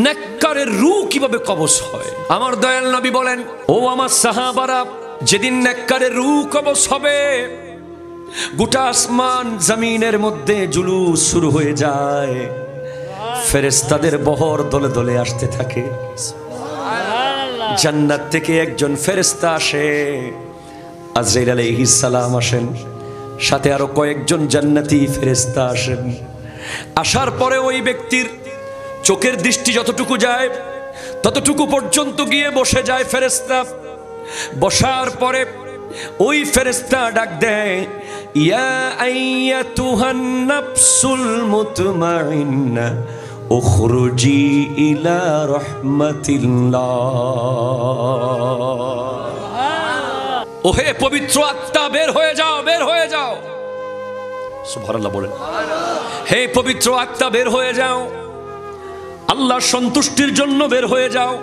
নেককারের রূহ কিভাবে কবজ হয়। আমার দয়াল নবী বলেন, ও আমার সাহাবারা, যেদিন নেককারের রূহ কবজ হবে, গোটা আসমান জমিনের মধ্যে জুলুস শুরু হয়ে যায়, ফেরেশতাদের বহর দলে দলে আসতে থাকে। জান্নাত থেকে একজন ফেরেশতা আসে, আজরাইল আলাইহিস সালাম আসেন, সাথে আরো কয়েকজন জান্নাতি ফেরেশতা আসেন। আসার পরে ওই ব্যক্তির চোখের দৃষ্টি যতটুকু যায় ততটুকু পর্যন্ত গিয়ে বসে যায় ফেরেশতা। বসার পরে ওই ফেরেশতা ডাক দেয়, ইয়া আইয়াতুহান নাফসুল মুতমাইন্না উখরুজি ইলা রাহমাতিল্লাহ। ওহে পবিত্র আত্মা, বের হয়ে যাও, বের হয়ে যাও। সুবহানাল্লাহ বলেন। হে পবিত্র আত্মা, বের হয়ে যাও, আল্লাহর সন্তুষ্টির জন্য বের হয়ে যাও,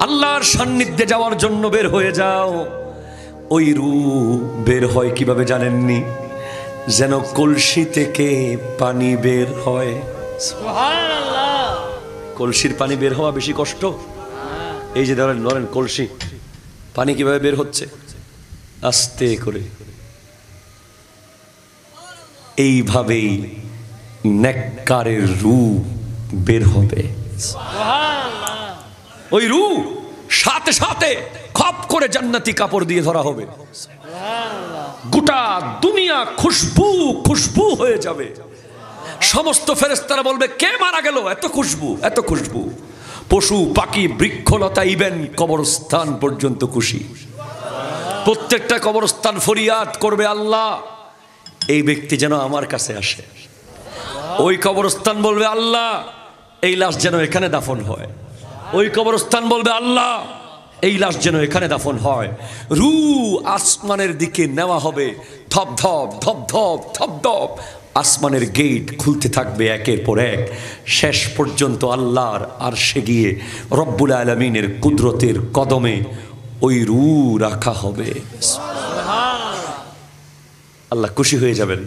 আল্লাহর সান্নিধ্যে যাওয়ার জন্য বের হয়ে যাও। ওই রূহ বের হয় কিভাবে জানেননি? যেন কলসি থেকে পানি বের হয়। সুবহানাল্লাহ। কলসির পানি বের হওয়া বেশি কষ্ট? এই যে ধরেন ধরেন কলসি, পানি কিভাবে বের হচ্ছে? আস্তে করে। এইভাবেই নেককারের রূহ বের হবে। ওই রূহ সাথে সাথে খপ করে জান্নাতি কাপড় দিয়ে ধরা হবে। গোটা দুনিয়া খুশবু খুশবু হয়ে যাবে। সমস্ত ফেরেশতারা বলবে, কে মারা গেল? এত খুশবু, এত খুশবু। পশু পাখি বৃক্ষলতা ইভেন কবরস্থান পর্যন্ত খুশি। প্রত্যেকটা কবরস্থান ফরিয়াদ করবে, আল্লাহ এই ব্যক্তি যেন আমার কাছে আসে। ওই কবরস্থান বলবে, আল্লাহ এই লাশ যেন এখানে দাফন হয়। ওই কবরস্থান বলবে, আল্লাহ এই লাশ যেন এখানে দাফন হয়। রূহ আসমানের দিকে নেওয়া হবে। ধপ ধপ ধপ ধপ ধপ ধপ আসমানের গেট খুলতে থাকবে একের পর এক। শেষ পর্যন্ত আল্লাহর আরশে গিয়ে রব্বুল আলামিনের কুদরতের কদমে ওই রূহ রাখা হবে। আল্লাহ খুশি হয়ে যাবেন,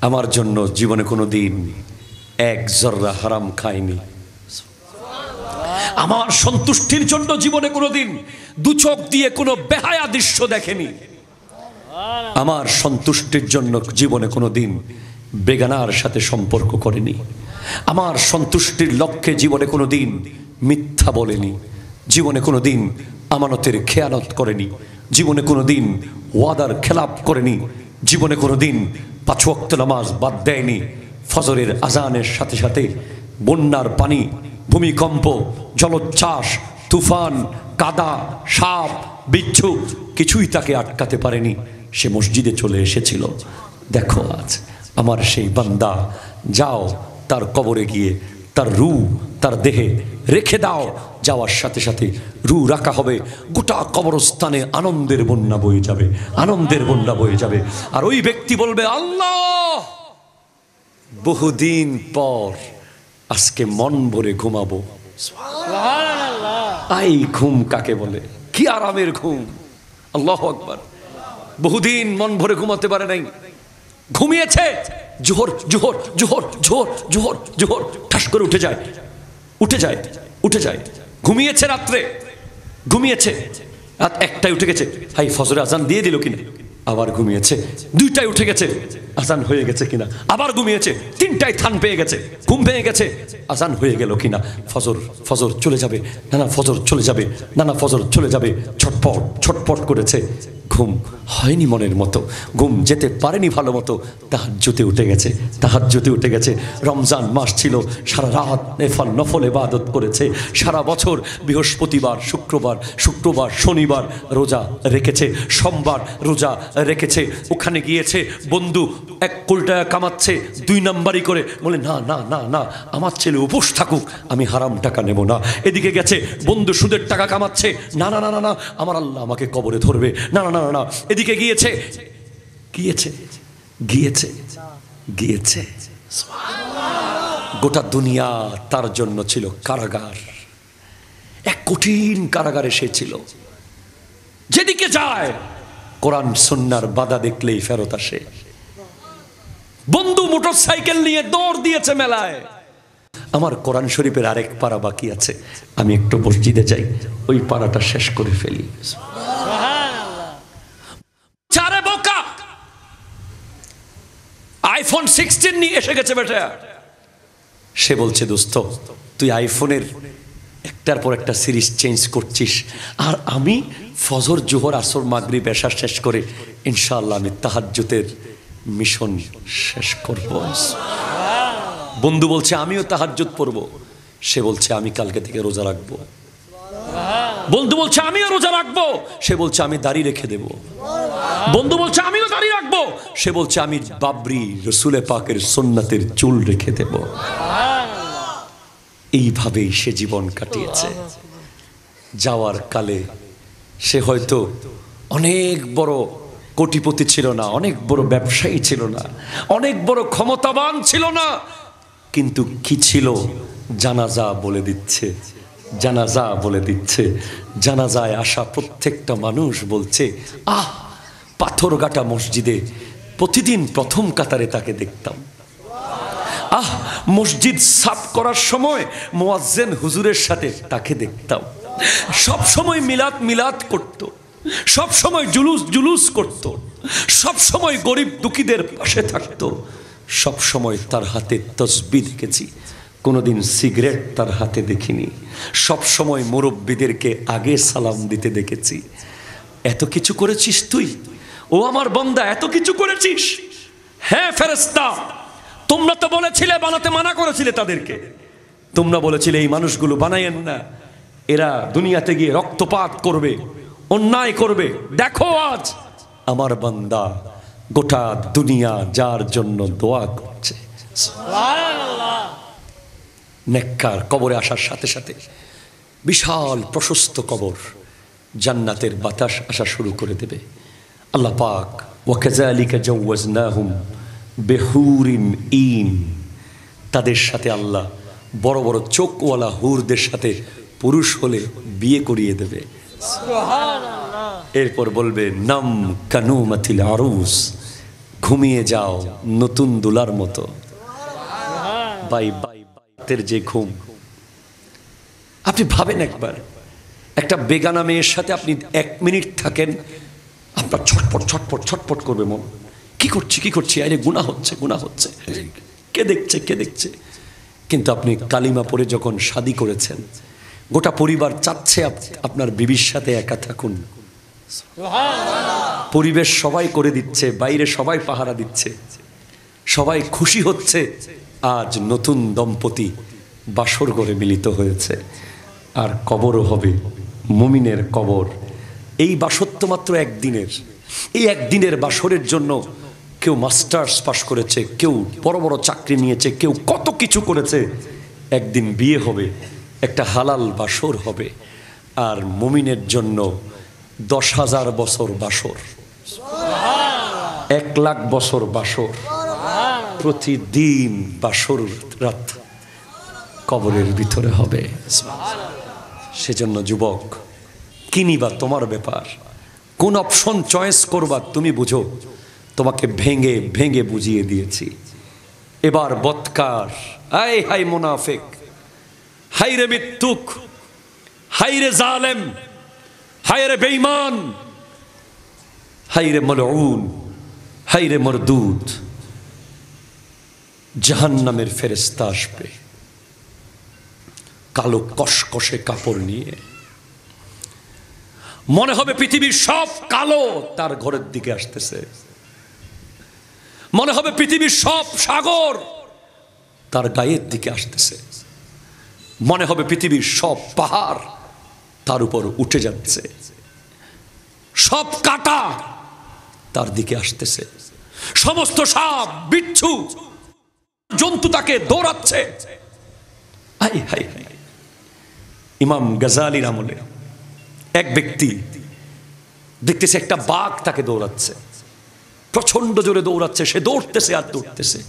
আমার জন্য জীবনে কোনো দিন এক জর্রা হারাম খায়নি, আমার সন্তুষ্টির জন্য জীবনে কোনোদিন দু চোখ দিয়ে কোনো বেহায়া দৃশ্য দেখেনি, আমার সন্তুষ্টির জন্য জীবনে কোনোদিন বেগানার সাথে সম্পর্ক করেনি, আমার সন্তুষ্টির লক্ষ্যে জীবনে কোনোদিন মিথ্যা বলেনি, জীবনে কোনোদিন আমানতের খেয়ানত করেনি, জীবনে কোনোদিন ওয়াদার খেলাপ করেনি, জীবনে কোনোদিন 5 ওয়াক্ত নামাজ বাদ দেয়নি, ফজরের আজানের সাথে সাথে বন্যার পানি, ভূমিকম্প, জলোচ্ছ্বাস, তুফান, কাদা, সাপ, বিচ্ছু কিছুই তাকে আটকাতে পারেনি। সে মসজিদে চলে এসেছিল। দেখো আজ আমার সেই বান্দা, যাও তার কবরে গিয়ে তার রূহ তার দেহে রেখে দাও। যাওয়ার সাথে সাথে রূহ রাখা হবে। গোটা কবরস্থানে আনন্দের বন্যা বয়ে যাবে, আনন্দের বন্যা বয়ে যাবে। আর ওই ব্যক্তি বলবে, আল্লাহ বহুদিন পর আজকে মন ভরে ঘুমাবো। আই ঘুম কাকে বলে? কি আরামের ঘুম! আল্লাহু আকবার। বহুদিন মন ভরে ঘুমাতে পারে নাই, ঘুমিয়েছে, জোহর জোহর জোহর জোহর জোহর জোহর ঠাস করে উঠে যায়, উঠে যায়, উঠে যায়। ঘুমিয়েছে রাত্রে, ঘুমিয়েছে রাত 1টায় উঠে গেছে, হাই ফজরে আজান দিয়ে দিল কিনা, আবার ঘুমিয়েছে। 2টায় উঠে গেছে, আজান হয়ে গেছে কিনা, আবার ঘুমিয়েছে। 3টায় থান পেয়ে গেছে, ঘুম পেয়ে গেছে, আজান হয়ে গেল কিনা, ফজর ফজর চলে যাবে, নানা ফজর চলে যাবে, নানা ফজর চলে যাবে। ছটপট ছটপট করেছে, ঘুম হয়নি মনের মতো, ঘুম যেতে পারেনি ভালো মতো। তাহাজ্জুদে উঠে গেছে, তাহাজ্জুদে উঠে গেছে। রমজান মাস ছিল, সারা রাত নফল ইবাদত করেছে। সারা বছর বৃহস্পতিবার, শুক্রবার, শুক্রবার শনিবার রোজা রেখেছে, সোমবার রোজা রেখেছে। ওখানে গিয়েছে, বন্ধু 1 কোটি টাকা কামাচ্ছে 2 নাম্বারই করে, বলে না না না না, আমার ছেলে উপোস থাকুক, আমি হারাম টাকা নেব না। এদিকে গেছে, বন্ধু সুদের টাকা কামাচ্ছে, না না না না না, আমার আল্লাহ আমাকে কবরে ধরবে, না না না না। এদিকে গিয়েছে, গিয়েছে গিয়েছে গিয়েছে গোটা দুনিয়া তার জন্য ছিল কারাগার, এক কঠিন কারাগারে সে ছিল। যেদিকে যায় কোরআন সুন্নাহর বাধা দেখলেই ফেরত আসে। বন্ধু মোটরসাইকেল নিয়ে দৌড় দিয়েছে মেলায়, আমার কোরআন শরীফের আরেক পারা বাকি আছে, আমি একটু মসজিদে যাই, ওই পারাটা শেষ করে ফেলি। চারে বোকা, আইফোন 16 নিয়ে এসে গেছে বেটা। সে বলছে দোস্ত তুই আইফোনের একটার পর একটা সিরিজ চেঞ্জ করছিস, আর আমি ফজর জোহর আসর মাগরিব এশা শেষ করে ইনশাআল্লাহ আমি তাহাজ্জুদের মিশন শেষ করব। বন্ধু বলছে আমিও তাহাজ্জুদ পড়ব। সে বলছে আমি কালকে থেকে রোজা রাখবো। বন্ধু বলছে আমিও রোজা রাখবো। সে বলছে আমি দাড়ি রেখে দেব। বন্ধু বলছে আমিও দাড়ি রাখবো। সে বলছে আমি বাবরি রসুলে পাকের সুন্নাতের চুল রেখে দেব। এইভাবেই সে জীবন কাটিয়েছে। যাওয়ার কালে সে হয়তো অনেক বড় কোটিপতি ছিল না, অনেক বড় ব্যবসায়ী ছিল না, অনেক বড় ক্ষমতাবান ছিল না, কিন্তু কি ছিল? জানাজা বলে দিচ্ছে, জানাজা বলে দিচ্ছে। জানাজায় আসা প্রত্যেকটা মানুষ বলছে আহ, পাথরঘাটা মসজিদে প্রতিদিন প্রথম কাতারে তাকে দেখতাম। আহ, মসজিদ সাফ করার সময় মুয়াজ্জিন হুজুরের সাথে তাকে দেখতাম। সব সময় মিলাদ মিলাদ করত, সব সময় জুলুস জুলুস করত, সব সময় গরিব দুঃখীদের পাশে থাকতো, সব সময় তার হাতে তসবিহ দেখেছি, কোনোদিন সিগারেট তার হাতে দেখিনি। সব সময় মুরব্বীদেরকে আগে সালাম দিতে দেখেছি। এত কিছু করেছিস তুই, ও আমার বান্দা, এত কিছু করেছিস। হ্যাঁ ফেরেশতা, তোমরা তো বলেছিলে, বানাতে মানা করেছিলে তাদেরকে, তোমরা বলেছিলে এই মানুষগুলো বানায়েন না, এরা দুনিয়াতে গিয়ে রক্তপাত করবে, অন্যায় করবে। দেখো আজ আমার বান্দা গোটা দুনিয়া যার জন্য দোয়া করছে। নেককার কবরে আসার সাথে সাথে বিশাল প্রশস্ত কবর, জান্নাতের বাতাস আসা শুরু করে দেবে। আল্লাহ পাক ওয়াকাযালিকা জাওয়াজনাহুম বিহুরিন ইন, তাদের সাথে আল্লাহ বড় বড় চোখওয়ালা হুরদের সাথে পুরুষ হলে বিয়ে করিয়ে দেবে। এরপর বলবে নাম কানুমাতিল আরুস, ঘুমিয়ে যাও নতুন দুলার মতো। বাই বাই বাইতের যে ঘুম, আপনি ভাবেন একবার, একটা বেগানা মেয়ের সাথে আপনি 1 মিনিট থাকেন, আপনার ছটপট ছটপট ছটপট করবে মন। কি করছি কি করছি, আরে গুনাহ হচ্ছে গুনাহ হচ্ছে, কে দেখছে কে দেখছে। কিন্তু আপনি কালিমা পড়ে যখন শাদী করেছেন, গোটা পরিবার চাচ্ছে আপনার বিবির সাথে একা থাকুন। পরিবেশ সবাই করে দিচ্ছে, বাইরে সবাই পাহারা দিচ্ছে, সবাই খুশি হচ্ছে। আজ নতুন দম্পতি বাসর ঘরে মিলিত হয়েছে, আর কবরও হবে মুমিনের কবর। এই বাসত্ব মাত্র একদিনের। এই একদিনের বাসরের জন্য কেউ মাস্টার্স পাশ করেছে, কেউ বড় বড় চাকরি নিয়েছে, কেউ কত কিছু করেছে। একদিন বিয়ে হবে, একটা হালাল বাসর হবে। আর মুমিনের জন্য 10,000 বছর বাসর, 1 লাখ বছর বাসর, প্রতিদিন বাসর রাত কবরের ভিতরে হবে। সেজন্য যুবক, কি নিবা তোমার ব্যাপার, কোন অপশন চয়েস করবা তুমি বুঝো। তোমাকে ভেঙে ভেঙে বুঝিয়ে দিয়েছি। এবার বৎকার, আয় হাই মুনাফিক, হাই রে মিথ্যুক, হাই রে জালেম, হাই রে বেঈমান, হাই রে মলউন, হাই রে মরদুদ। জাহান্নামের ফেরেশতা আসবে কালো কসকসে কাপড় নিয়ে। মনে হবে পৃথিবীর সব কালো তার ঘরের দিকে আসতেছে। মনে হবে পৃথিবীর সব সাগর তার গায়ের দিকে আসতেছে। মনে হবে পৃথিবীর সব পাহাড় তার উপর উঠে যাচ্ছে। সব কাঁটা তার দিকে আসতেছে। সমস্ত সাপ বিচ্ছু জন্তু তাকে দৌড়াচ্ছে। High high high. ইমাম গাজালির আমলে এক ব্যক্তি দেখতেছে একটা বাঘ তাকে দৌড়াচ্ছে, প্রচন্ড জোরে দৌড়াচ্ছে। সে দৌড়তেছে আর দৌড়তেছে,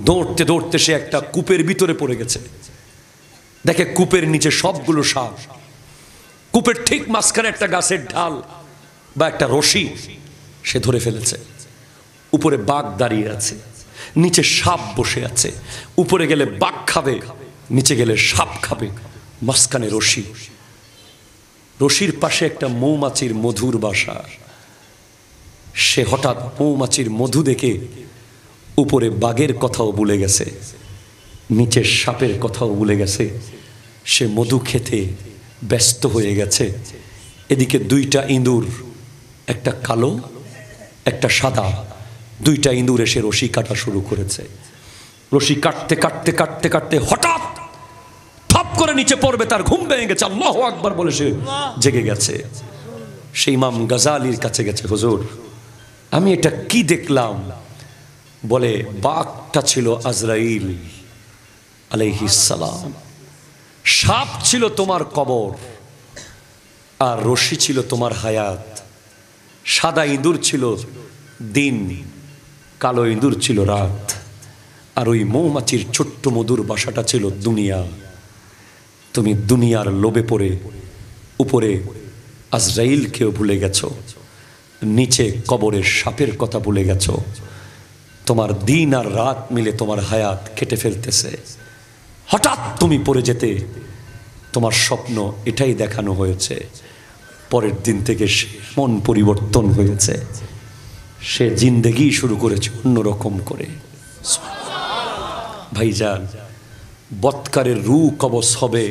দৌড়তে দৌড়তে সে একটা কূপের ভিতরে পড়ে গেছে। দেখে কূপের নিচে সবগুলো সাপ। কূপের ঠিক মাঝখানে একটা গাছের ঢাল বা একটা রশি সে ধরে ফেলেছে। উপরে বাঘ দাঁড়িয়ে আছে। নিচে সাপ বসে আছে, উপরে গেলে বাঘ খাবে, নিচে গেলে সাপ খাবে, মাঝখানে রশি, রশির পাশে একটা মৌমাছির মধুর বাসা। সে হঠাৎ মৌমাছির মধু দেখে উপরে বাঘের কথাও ভুলে গেছে, নিচে সাপের কথাও ভুলে গেছে, সে মধু খেতে ব্যস্ত হয়ে গেছে। এদিকে দুইটা ইঁদুর, একটা কালো একটা সাদা, দুইটা ইঁদুর এসে রশি কাটা শুরু করেছে। রশি কাটতে কাটতে কাটতে কাটতে হঠাৎ থপ করে নিচে পড়বে, তার ঘুম ভেঙে গেছে, আল্লাহু আকবার বলে সে জেগে গেছে। সেই ইমাম গাজালির কাছে গেছে, হুজুর আমি এটা কি দেখলাম? বলে বাঘটা ছিল আজরাইল আলাইহিস সালাম, সাপ ছিল তোমার কবর, আর রশি ছিল তোমার হায়াত। সাদা ইঁদুর ছিল দিন, কালো ইঁদুর ছিল রাত, আর ওই মৌমাছির ছোট্ট মধুর বাসাটা ছিল দুনিয়া। তুমি দুনিয়ার লোভে পড়ে উপরে আজরাইলকেও ভুলে গেছো, নিচে কবরের সাপের কথা ভুলে গেছো। তোমার দিন আর রাত মিলে তোমার হায়াত কেটে ফেলতেছে। হঠাৎ তুমি পড়ে যেতে তোমার স্বপ্ন এটাই দেখানো হয়েছে। পরের দিন থেকে মন পরিবর্তন হয়েছে, সে জিন্দেগি শুরু করেছে অন্যরকম করে। ভাইজান, বৎকারের রু কবজ হবে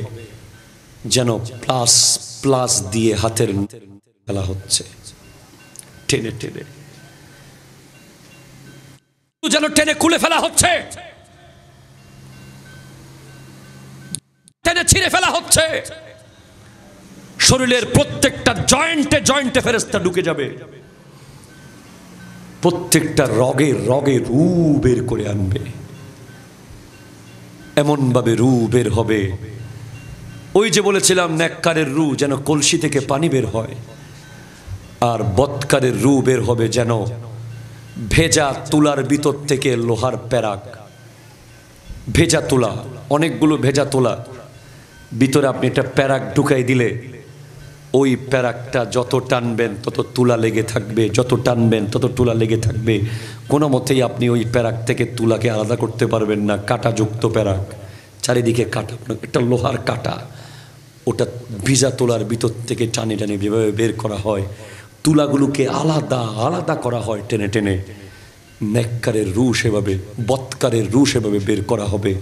যেন প্লাস প্লাস দিয়ে হাতের ফেলা হচ্ছে, টেনে টেনে যেন টেনে খুলে ফেলা হচ্ছে, টেনে ছিঁড়ে ফেলা হচ্ছে। শরীরের প্রত্যেকটা জয়েন্টে জয়েন্টে ফেরেশতা ঢুকে যাবে, প্রত্যেকটা রগে রগে রু বের করে আনবে। এমন ভাবে রু বের হবে, ওই যে বলেছিলাম নেককারের রু যেন কলসি থেকে পানি বের হয়, আর বৎকারের রু বের হবে যেন ভেজা তুলার ভিতর থেকে লোহার প্যারাক। ভেজা তুলা, অনেকগুলো ভেজা তুলা, ভিতরে আপনি একটা প্যারাক ঢুকাই দিলে ওই প্যারাকটা যত টানবেন তত তুলা লেগে থাকবে, যত টানবেন তত তুলা লেগে থাকবে। কোনো মতেই আপনি ওই প্যারাক থেকে তুলাকে আলাদা করতে পারবেন না। কাঁটাযুক্ত প্যারাক, চারিদিকে কাঁটা, একটা লোহার কাঁটা, ওটা ভিজা তুলার ভিতর থেকে টানে টানে যেভাবে বের করা হয়, তুলাগুলোকে আলাদা আলাদা করা হয় টেনে টেনে। নেককারের রু সেভাবে, বৎকারের রু সেভাবে বের করা হবে।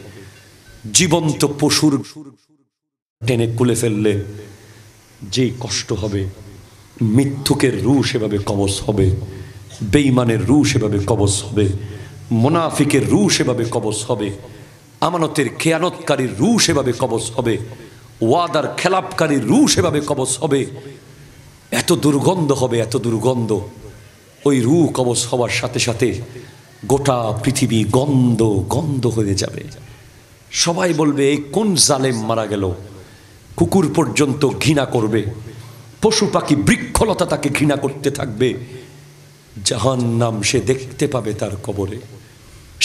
জীবন্ত পশুর টেনে খুলে ফেললে যেই কষ্ট হবে, মিথ্যুকের রু সেভাবে কবজ হবে, বেঈমানের রু সেভাবে কবজ হবে, মুনাফিকের রু সেভাবে কবজ হবে, আমানতের খেয়ানতকারীর রু সেভাবে কবজ হবে, ওয়াদার খেলাপকারীর রু সেভাবে কবজ হবে। এত দুর্গন্ধ হবে, এত দুর্গন্ধ। ওই রু কবজ হওয়ার সাথে সাথে গোটা পৃথিবী গন্ধ গন্ধ হয়ে যাবে। সবাই বলবে এই কোন জালেম মারা গেল। কুকুর পর্যন্ত ঘৃণা করবে, পশু পাখি বৃক্ষলতা তাকে ঘৃণা করতে থাকবে। জাহান্নাম সে দেখতে পাবে তার কবরে।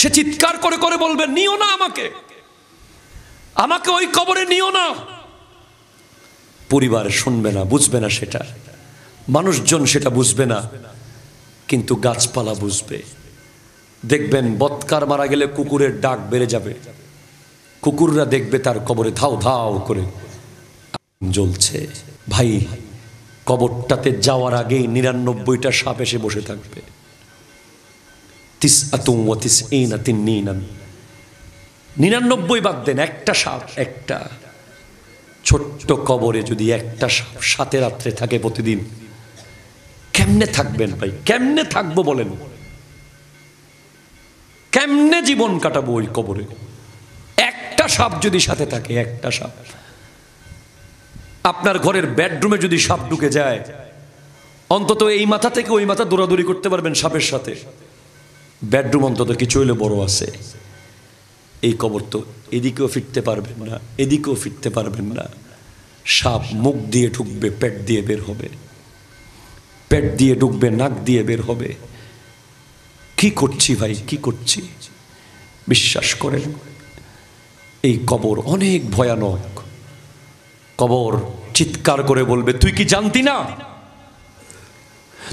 সে চিৎকার করে করে বলবে নিও না আমাকে, আমাকে ওই কবরে নিও না। পরিবার শুনবে না, বুঝবে না, সেটা মানুষজন সেটা বুঝবে না, কিন্তু গাছপালা বুঝবে। দেখবেন বৎকার মারা গেলে কুকুরের ডাক বেড়ে যাবে, কুকুররা দেখবে তার কবরে ধাও ধাও করে জ্বলছে। ভাই, কবরটাতে যাওয়ার আগেই ৯৯টা সাপ এসে বসে থাকবে। ৯৯ বাদ দেন, একটা সাপ, একটা ছোট্ট কবরে যদি একটা সাপ সাথে রাত্রে থাকে প্রতিদিন, কেমনে থাকবেন ভাই? কেমনে থাকবো বলেন? কেমনে জীবন কাটাবো ওই কবরে? একটা সাপ যদি সাথে থাকে, একটা সাপ। আপনার ঘরের বেডরুমে যদি সাপ ঢুকে যায়, অন্তত এই মাথা থেকে ওই মাথা দৌড়াদৌড়ি করতে পারবেন সাপের সাথে। বেডরুম অন্তত কিছু হইলে বড় আছে। এই কবর তো এদিকেও ফিরতে পারবেন না, এদিকেও ফিরতে পারবেন না। সাপ মুখ দিয়ে ঢুকবে, পেট দিয়ে বের হবে, পেট দিয়ে ঢুকবে, নাক দিয়ে বের হবে। কি করছি ভাই, কি করছি? বিশ্বাস করেন, এই কবর অনেক ভয়ানক। কবর চিৎকার করে বলবে তুই কি জানতি না,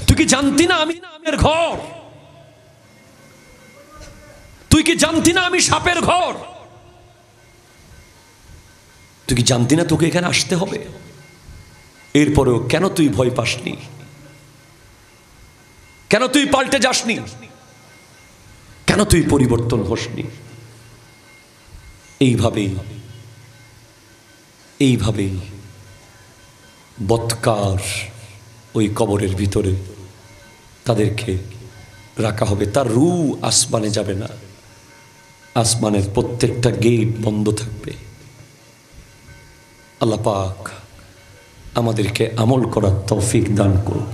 তুই কি জানতি না আমি নামের ঘর? তুই তুই কি জানতি না আমি সাপের ঘর? তুই কি জানতি না তোকে এখানে আসতে হবে? এরপরেও কেন তুই ভয় পাসনি? কেন তুই পাল্টে যাসনি? কেন তুই পরিবর্তন হসনি? এইভাবেই বৎকার ওই কবরের ভিতরে তাদেরকে রাখা হবে। তার রূহ আসমানে যাবে না, আসমানের প্রত্যেকটা গেট বন্ধ থাকবে। আল্লাহ পাক আমাদেরকে আমল করার তৌফিক দান করুক,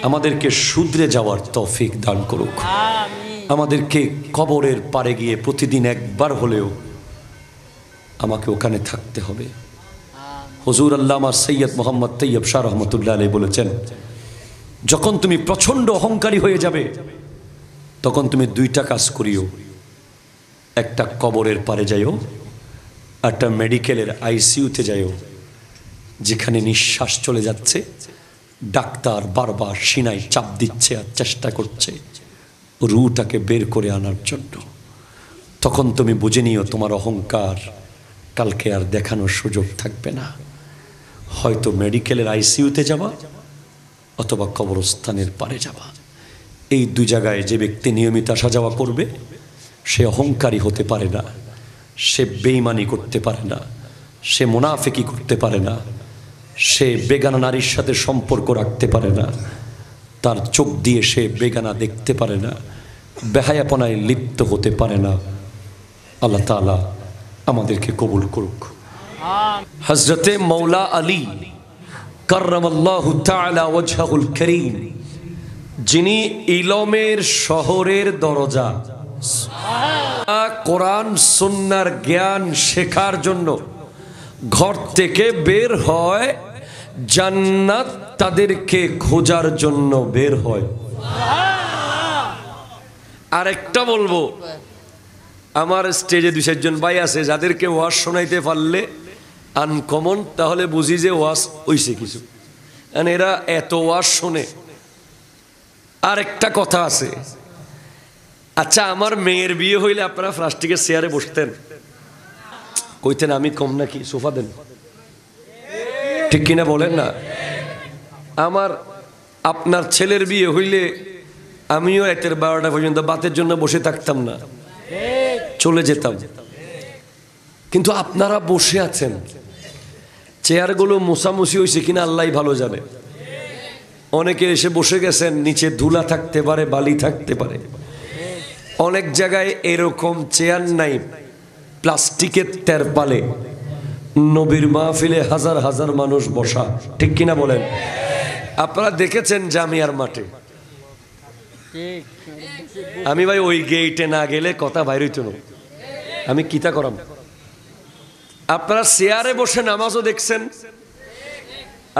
আমাদেরকে শুধরে যাওয়ার তৌফিক দান করুক, আমাদেরকে কবরের পারে গিয়ে প্রতিদিন একবার হলেও আমাকে ওখানে থাকতে হবে। হুজুর আল্লামা সৈয়দ মোহাম্মদ তৈয়ব শাহ রহমতুল্লাহ আলাইহি বলেছেন, যখন তুমি প্রচন্ড অহংকারী হয়ে যাবে তখন তুমি দুইটা কাজ করিও, একটা কবরের পারে যাইও, একটা মেডিকেলের আইসিইউতে যাইও, যেখানে নিঃশ্বাস চলে যাচ্ছে, ডাক্তার বারবার সিনায় চাপ দিচ্ছে আর চেষ্টা করছে রুহটাকে বের করে আনার জন্য। তখন তুমি বুঝে নিও তোমার অহংকার কালকে আর দেখানোর সুযোগ থাকবে না। হয়তো মেডিকেলের আইসিইউতে যাবা অথবা কবরস্থানের পারে যাবা। এই দুই জায়গায় যে ব্যক্তি নিয়মিত আসা যাওয়া করবে সে অহংকারী হতে পারে না, সে বেঈমানি করতে পারে না, সে মুনাফিকি করতে পারে না, সে বেগানা নারীর সাথে সম্পর্ক রাখতে পারে না, তার চোখ দিয়ে সে বেগানা দেখতে পারে না, বেহায়াপনায় লিপ্ত হতে পারে না। আল্লাহ তাআলা আমাদেরকে কবুল করুক। হযরতে মৌলা আলী কাররামাল্লাহু তাআলা ওয়াজহুল কারীম, যিনি ইলমের শহরের দরজা, কোরআন সুন্নাহর জ্ঞান শেখার জন্য ঘর থেকে বের হয়, জান্নাত তাদেরকে খোঁজার জন্য বের হয়। আরেকটা বলবো, আমার স্টেজে 2-4 ভাই আছে যাদেরকে ওয়াজ শোনাইতে পারলে আনকমন, তাহলে বুঝি যে ওয়াজ হইছে কিছু, এরা এত ওয়াজ শোনে। আরেকটা কথা আছে, আচ্ছা আমার মেয়ের বিয়ে হইলে আপনারা প্লাস্টিকের চেয়ারে বসতেন? কইতেন আমি কম নাকি, সোফা দেন, ঠিক কিনা বলেন না? আপনার ছেলের বিয়ে হইলে আমিও রাতের 12টা পর্যন্ত বাতের জন্য বসে থাকতাম না, চলে যেতাম। কিন্তু আপনারা বসে আছেন, চেয়ারগুলো মোছামুছি হয়েছে কিনা আল্লাহই ভালো জানে। অনেকে এসে বসে গেছেন, নিচে ধুলা থাকতে পারে, বালি থাকতে পারে। অনেক জায়গায় এরকম চেয়ার নাই, প্লাস্টিকের তেরপালে নবীর মাহফিলে হাজার হাজার মানুষ বসা, ঠিক কিনা বলেন? আপনারা দেখেছেন জামিয়ার মাঠে, আমি ভাই ওই গেইটে না গেলে কথা বাইর হইতো না, আমি কিতা করাম। আপনারা চেয়ারে বসে নামাজও দেখছেন,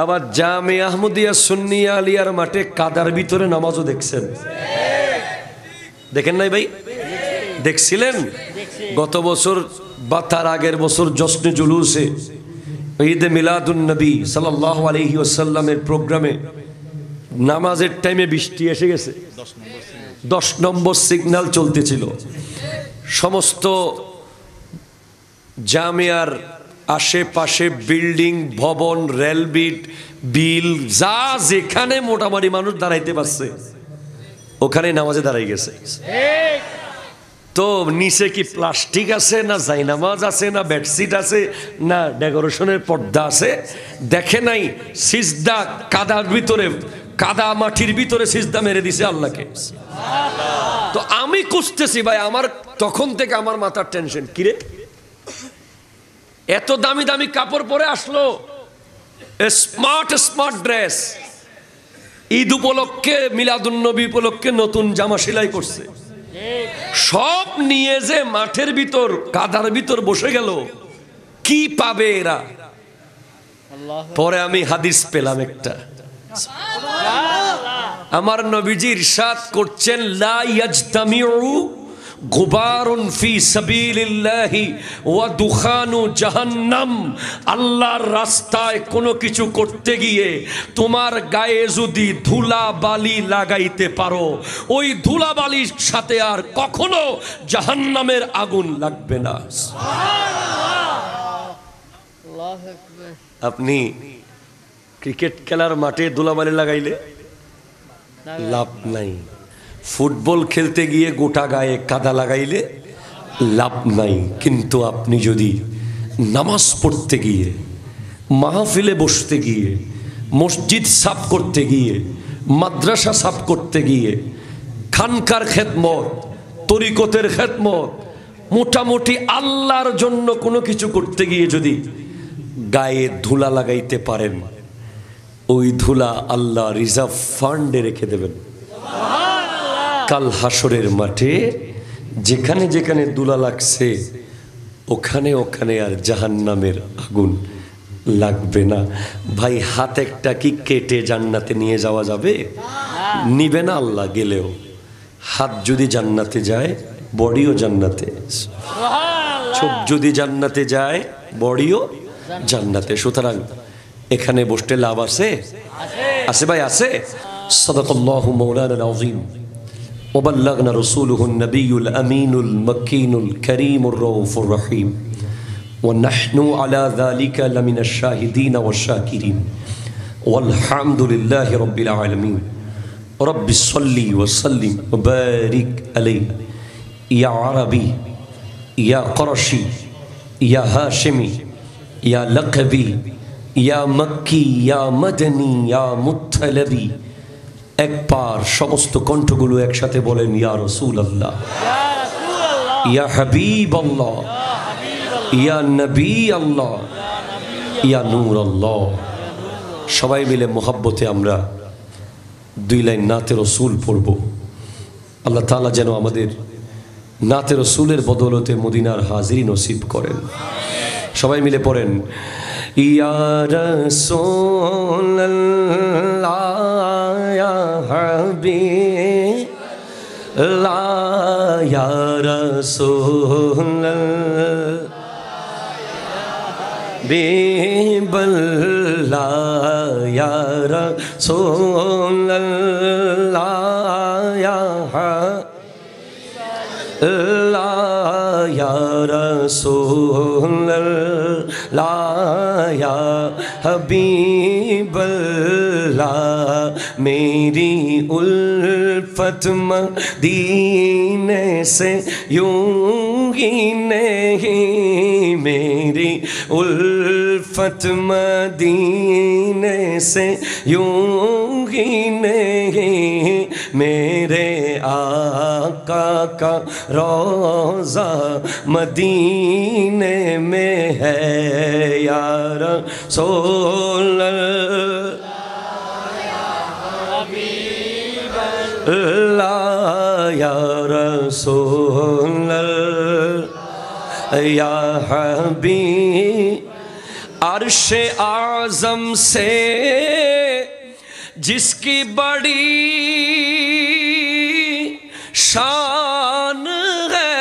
আবার জামিয়া আহমদিয়া সুন্নিয়া আলিয়ার মাঠে কাদার ভিতরে নামাজও দেখছেন, দেখেন নাই ভাই? দেখছিলেন? গত বছর বা তার আগের বছর জশ্নে জুলুসে ঈদে মিলাদুন নবী সাল্লাল্লাহু আলাইহি ওয়াসাল্লামের প্রোগ্রামে নামাজের টাইমে বৃষ্টি এসে গেছে, 10 নম্বর সিগন্যাল চলতেছিল। সমস্ত জামিয়ার আশেপাশে বিল্ডিং, ভবন, রেলবিট, বিল, যা যেখানে মোটামুটি মানুষ দাঁড়াইতে পারছে ওখানে নামাজে দাঁড়াই গেছে। তো নিচে কি প্লাস্টিক আছে, না জায়নামাজ আছে, না বেডশিট আছে, না ডেকোরেশনের পর্দা আছে, দেখে নাই। সিজদা কাদার ভিতরে, কাদা মাটির ভিতরে সিজদা মেরে দিছে আল্লাহকে। তো আমি খুঁজতেছি ভাই, আমার তখন থেকে আমার মাথার টেনশন, কিরে এত দামি দামি কাপড় পরে আসলো, স্মার্ট স্মার্ট ড্রেস, ঈদ উপলক্ষে, মিলাদুন নবী উপলক্ষে নতুন জামা সেলাই করছে, সব নিয়ে যে মাঠের ভিতর কাদার ভিতর বসে গেল, কি পাবে এরা? পরে আমি হাদিস পেলাম একটা, আমার নবীজি ইরশাদ করছেন, লা ইয়াজতামিউ গুবারুন ফি সাবিলিল্লাহি ওয়া দুখানু জাহান্নাম। আল্লাহর রাস্তায় কোনো কিছু করতে গিয়ে তোমার গায়ে যদি ধুলা বালি লাগাইতে পারো, ওই ধুলা বালির সাথে আর কখনো জাহান্নামের আগুন লাগবে না। আপনি ক্রিকেট খেলার মাঠে ধুলাবালি লাগাইলে লাভ নাই, ফুটবল খেলতে গিয়ে গোটা গায়ে কাদা লাগাইলে লাভ নাই। কিন্তু আপনি যদি নামাজ পড়তে গিয়ে, মাহফিলে বসতে গিয়ে, মসজিদ সাফ করতে গিয়ে, মাদ্রাসা সাফ করতে গিয়ে, খানকার খেদমত, তরিকতের খেদমত, মোটামুটি আল্লাহর জন্য কোনো কিছু করতে গিয়ে যদি গায়ে ধুলা লাগাইতে পারেন, ওই ধুলা আল্লাহ রিজার্ভ ফান্ডে রেখে দেবেন। কাল হাসরের মাঠে যেখানে যেখানে ধুলা লাগছে ওখানে ওখানে আর জাহান্নামের আগুন লাগবে না। ভাই, হাত একটা কি কেটে জান্নাতে নিয়ে যাওয়া যাবে? নিবে না আল্লাহ গেলেও। হাত যদি জান্নাতে যায়, বডিও জান্নাতে। চোখ যদি জান্নাতে যায়, বডিও জান্নাতে। সুতরাং এখানে বসতে লাভ আছে? আছে ভাই, আছে। সাদাকাল্লাহু মাওলানাল আযীম ওয়া বাল্লাগনা রাসূলুহুন নবিয়ুল আমিনুল মাকিনুল কারীমুর রাউফুর রহিম ওয়া নাহনু আলা যালিকা লামিনাশ শাহিদিন ওয়াশ শাকিরিন ওয়াল হামদুলিল্লাহি রাব্বিল আলামিন। রব্বি সাল্লি ওয়া সাল্লিম ওয়া বারিক আলাইহি ইয়া আরাবি ইয়া কুরশি ইয়া হাশিমি ইয়া লাকবি ইয়া মক্কি ইয়া মদনী ইয়া মুত্তালাবি। একবার সমস্ত কণ্ঠগুলো একসাথে বলেন, ইয়া রাসূলুল্লাহ, ইয়া হাবিবাল্লাহ, ইয়া নবী আল্লাহ, ইয়া নূর আল্লাহ। সবাই মিলে মোহাব্বতে আমরা 2 লাইন নাতে রসুল পড়ব। আল্লাহ তাআলা যেন আমাদের নাতে রসুলের বদৌলতে মদিনার হাজিরি নসিব করেন। সবাই মিলে পড়েন, ইয়া রাসূলুল্লাহ ইয়া হাবিবাল্লাহ ইয়া রাসূলুল্লাহ ইয়া রাসূলুল্লাহ ইয়া রাসূলুল্লাহ ইয়া হাবিবাল্লাহ। मेरी उल्फत मदीने से यूं ही नहीं, मेरी उल्फत मदीने से यूं ही नहीं, मेरे आका का रोज़ा मदीने में है या रसूलल्लाह या रसूलल्लाह या हबीब। अर्शे आज़म से जिसकी बड़ी शान है,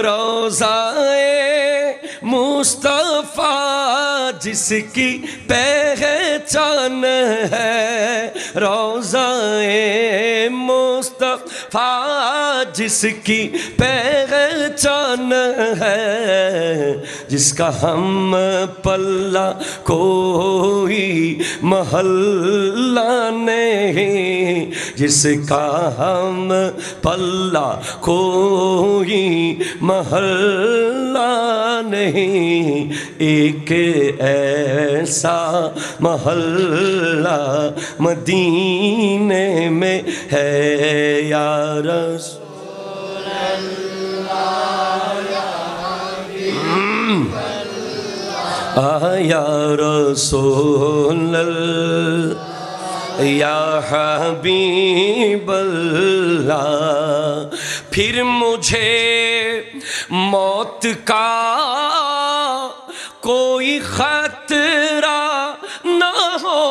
रोज़ाए मुस्तफ़ा जिसकी पहचान है, रोज़ाए मुस्तफ़ा जिसकी पहचान है, जिसका हम पल्ला कोई महल्ला नहीं, जिसका हम पल्ला कोई महल्ला नहीं, एक ऐसा महल्ला मदीने में है या रसूलल्लाह या रसूलल्लाह या हबीबल्लाह। फिर मुझे मौत का कोई खतरा न हो,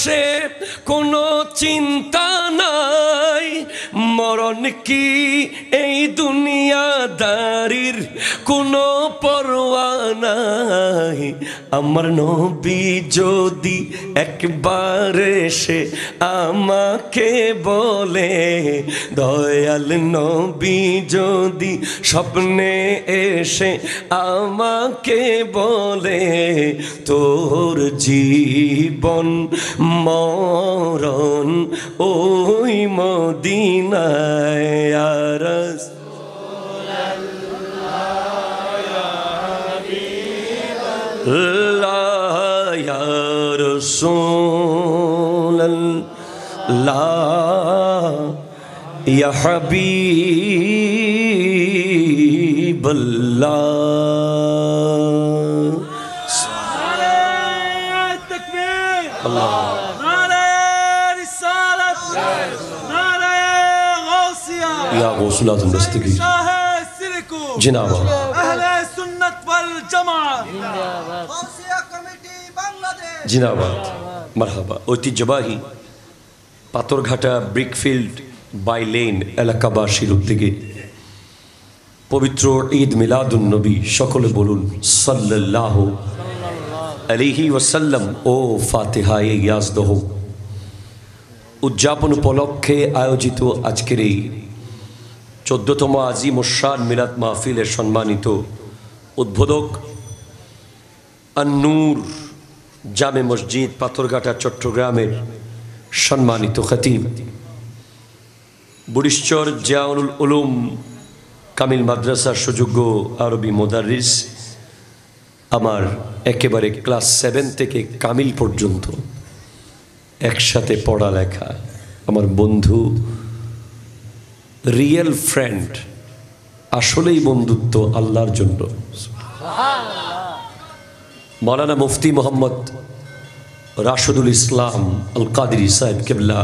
সে কোনো চিন্তা নাই, মরণ কি এই দুনিয়াদারির কোনো পরোয়া নাই। আমার নবী যদি একবার এসে আমাকে বলে, দয়াল নবী যদি স্বপ্নে এসে আমাকে বলে, তোর জীবন মরণ ওই মদিনায় ইয়া রাসূলুল্লাহ ইয়া রাসূলুল্লাহ ইয়া হাবিবাল্লাহ। या गौसुल आज़म दस्तगीर जिनाबाद जिनाबाद मरहबा। ঐতিহ্যবাহী পাথরঘাটা ব্রিকফিল্ড বাই লেন এলাকাবাসীর উদ্যোগে পবিত্র ঈদ মিলাদুন নবী, সকলে বলুন সাল্লাল্লাহু আলাইহি ওয়াসাল্লাম ও ফাতিহায়ে ইয়াজদহ উদযাপন উপলক্ষে আয়োজিত আজকের এই 14তম আজিম শান মিলাদ মাহফিলের সম্মানিত উদ্বোধক আন-নূর জামে মসজিদ পাথরঘাটা চট্টগ্রামের সম্মানিত খতিব বুড়িশ্বর জিয়াউল উলুম কামিল মাদ্রাসার সুযোগ্য আরবি মুদাররিস, আমার একেবারে ক্লাস 7 থেকে কামিল পর্যন্ত একসাথে পড়ালেখা আমার বন্ধু, রিয়েল ফ্রেন্ড, আসলেই বন্ধুত্ব আল্লাহর জন্য, মৌলানা মুফতি মোহাম্মদ রাশিদুল ইসলাম আল কাদরি সাহেব কিবলা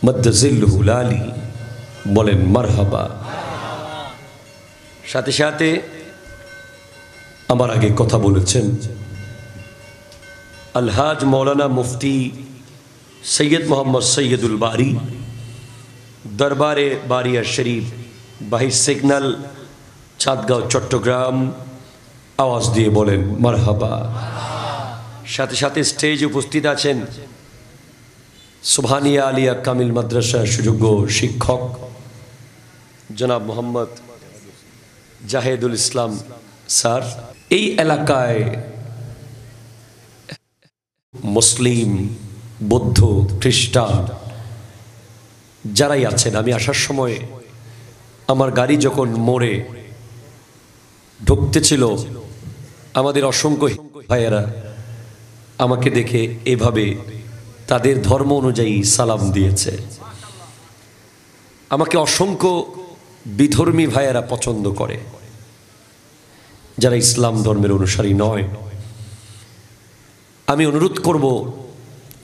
মদ্দাজিল্লুহুল আলী বলেন মারহাবা। সাথে সাথে আমার আগে কথা বলেছেন আলহাজ মৌলানা মুফতি সৈয়দ মোহাম্মদ সৈয়দুল বারি, দরবারে বারিয়া শরীফ, বাহির সিগন্যাল, চাঁদগাঁও, চট্টগ্রাম, আওয়াজ দিয়ে বলেন মারহাবা। সাথে সাথে স্টেজে উপস্থিত আছেন সুবহানিয়া আলিয়া কামিল মাদ্রাসার সুযোগ্য শিক্ষক জনাব মোহাম্মদ জাহেদুল ইসলাম স্যার। এই এলাকায় মুসলিম, বৌদ্ধ, খ্রিস্টান যারাই আছেন, আমি আসার সময় আমার গাড়ি যখন মোড়ে ঢুকতেছিল, আমাদের অসংখ্য ভাইয়েরা আমাকে দেখে এভাবে তাদের ধর্ম অনুযায়ী সালাম দিয়েছে। আমাকে অসংখ্য বিধর্মী ভাইয়েরা পছন্দ করে, যারা ইসলাম ধর্মের অনুসারী নয়। আমি অনুরোধ করব,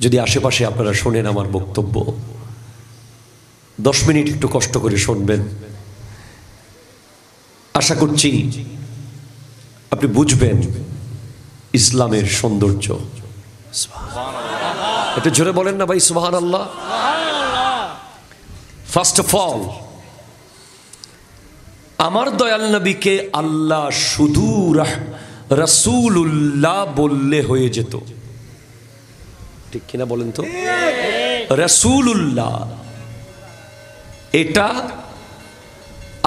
যদি আশেপাশে আপনারা শোনেন আমার বক্তব্য, 10 মিনিট একটু কষ্ট করে শুনবেন। আশা করছি আপনি বুঝবেন ইসলামের সৌন্দর্য। একটু জোরে বলেন না ভাই সুবহানাল্লাহ। ফার্স্ট অফ অল, আমার দয়াল নবীকে আল্লাহ শুধু রাসূলুল্লাহ বললে হয়ে যেত, ঠিক কিনা বলেন তো? রাসূলুল্লাহ এটা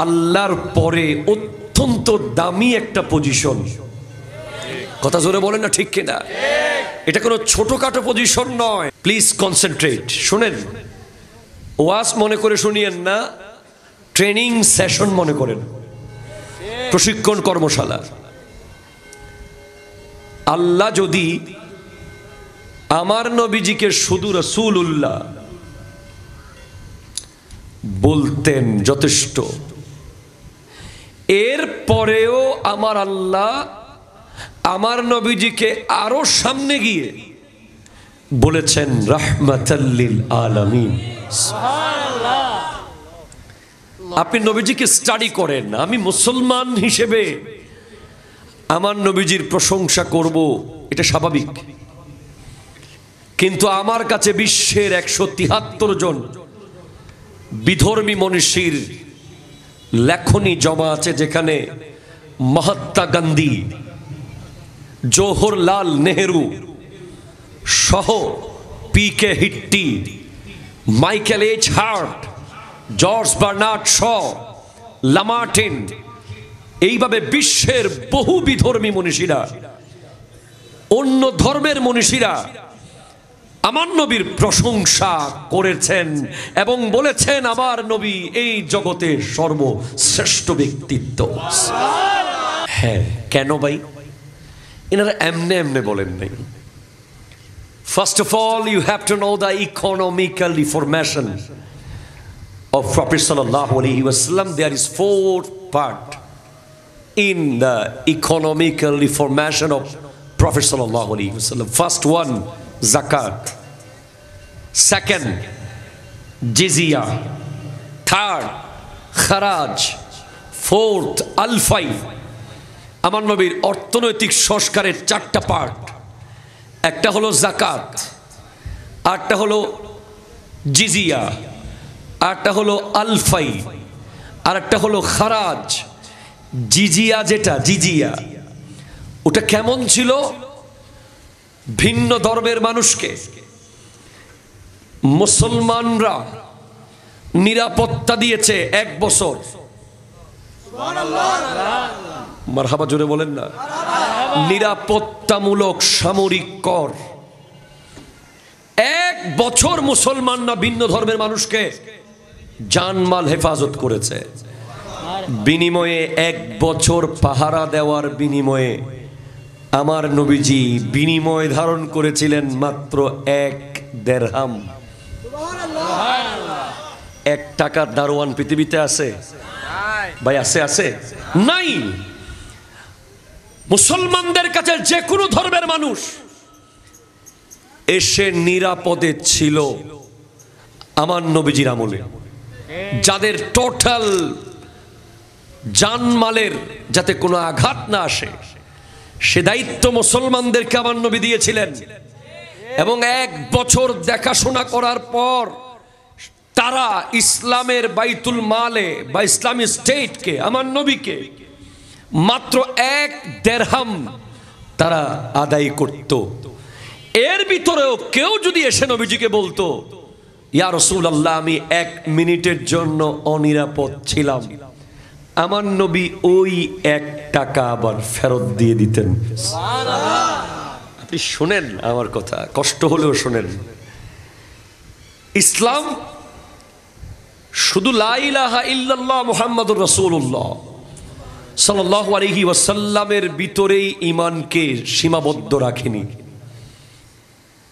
আল্লাহর পরে অত্যন্ত দামি একটা পজিশন। কথা জোরে বলেন না, ঠিক কিনা? এটা কোনো ছোটখাটো পজিশন নয়। প্লিজ কনসেন্ট্রেট, শুনেন। ওয়াজ মনে করে শুনিয়েন না, ট্রেনিং সেশন মনে করেন, প্রশিক্ষণ কর্মশালা। আল্লাহ যদি আমার নবীজিকে শুধু রাসূলুল্লাহ বলতেন যথেষ্ট, এর পরেও আমার আল্লাহ আমার নবীজিকে আরো সামনে গিয়ে বলেছেন রাহমাতাল লিল আলামিন। সুবহানাল্লাহ। আপনি নবীজিকে স্টাডি করেন, আমি মুসলমান হিসেবে আমার নবীজির প্রশংসা করব, এটা স্বাভাবিক। কিন্তু আমার কাছে বিশ্বের 173 জন বিধর্মী মনীষীর লেখনী জমা আছে, যেখানে মহাত্মা গান্ধী, জওহরলাল নেহেরু সহ PK. Hitti, Michael H Hart, George Bernard Shaw, Lamartine, এইভাবে বিশ্বের বহু বিধর্মী মনীষীরা, অন্য ধর্মের মনীষীরা আমার নবীর প্রশংসা করেছেন এবং বলেছেন আমার নবী এই জগতের সর্বশ্রেষ্ঠ ব্যক্তিত্ব। হ্যাঁ, কেন ভাই? এনারা এমনে এমনে বলেন নাই। First of all, you have to know the economical reformation of Prophet sallallahu alaihi wasallam. There is 4 part in the economical reformation of Prophet sallallahu alaihi wasallam. First one, zakat. Second, jizya. Third, kharaj. Fourth, al-fay. আমার নবীর অর্থনৈতিক সংস্কারের 4টা part. একটা হলো জাকাত, আরটা হলো জিজিয়া, আরটা হলো আলফাই, আর একটা হলো খারাজ। জিজিয়া, যেটা জিজিয়া, ওটা কেমন ছিল? ভিন্ন ধর্মের মানুষকে মুসলমানরা নিরাপত্তা দিয়েছে 1 বছর। মারহাবা, জোরে বলেন না। নিরাপত্তামূলক সামরিক কর 1 বছর মুসলমানরা ভিন্ন ধর্মের মানুষকে জানমাল হেফাজত করেছে। বিনিময়ে 1 বছর পাহারা দেওয়ার বিনিময়ে আমার নবীজি বিনিময় ধারণ করেছিলেন মাত্র 1 দিরহাম। 1 টাকার দারোয়ান পৃথিবীতে আছে ভাই? আছে? আছে? নাই। মুসলমানদের কাছে যে কোনো ধর্মের মানুষ এসে নিরাপদে ছিল আমার নবীজির আমলে। যাদের টোটাল জানমালের যাতে কোনো আঘাত না আসে সে দায়িত্ব মুসলমানদেরকে আমার নবী দিয়েছিলেন। এবং 1 বছর দেখাশোনা করার পর তারা ইসলামের বাইতুল মালে বা ইসলামী স্টেটকে, আমার নবীকে মাত্র 1 দিরহাম তারা আদায় করত। এর ভিতরেও কেউ যদি এসে নবীজিকে বলতো, ইয়া রাসূলুল্লাহ, আমি 1 মিনিটের জন্য অনিরাপদ ছিলাম, আমার নবী ওই 1 টাকা আবার ফেরত দিয়ে দিতেন। আপনি শুনেন আমার কথা, কষ্ট হলেও শুনেন। ইসলাম শুধু লা ইলাহা ইল্লাল্লাহ মুহাম্মাদুর রাসূলুল্লাহ সাল্লাল্লাহু আলাইহি ওয়াসাল্লামের ভিতরেই ঈমানকে সীমাবদ্ধ রাখেনি।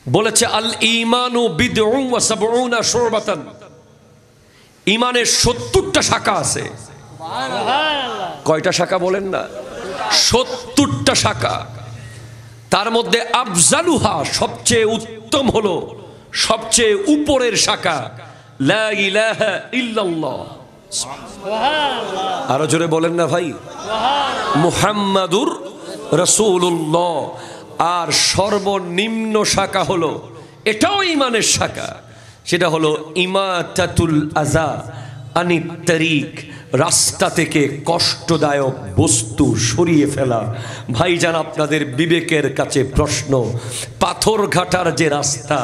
বলেছে আল ঈমানু বিদউন ওয়া সাবউনা শুবাতান। ঈমানের 70টা শাখা আছে। সুবহানাল্লাহ। কয়টা শাখা বলেন না? 70টা শাখা। তার মধ্যে আফজালুহা, সবচেয়ে উত্তম হলো, সবচেয়ে উপরের শাখা লা ইলাহা ইল্লাল্লাহ। সুবহানাল্লাহ। আরো জোরে বলেন না ভাই? সুবহানাল্লাহ। মুহাম্মাদুর রাসূলুল্লাহ। আর সর্বনিম্ন শাখা হলো, এটাও ঈমানের শাখা, সেটা হলো ইমাতাতুল আযা আনিত তারিক। রাস্তা থেকে কষ্টদায়ক বস্তু সরিয়ে ফেলা। ভাইজান, আপনাদের বিবেকের কাছে প্রশ্ন, পাথর ঘাটার যে রাস্তা,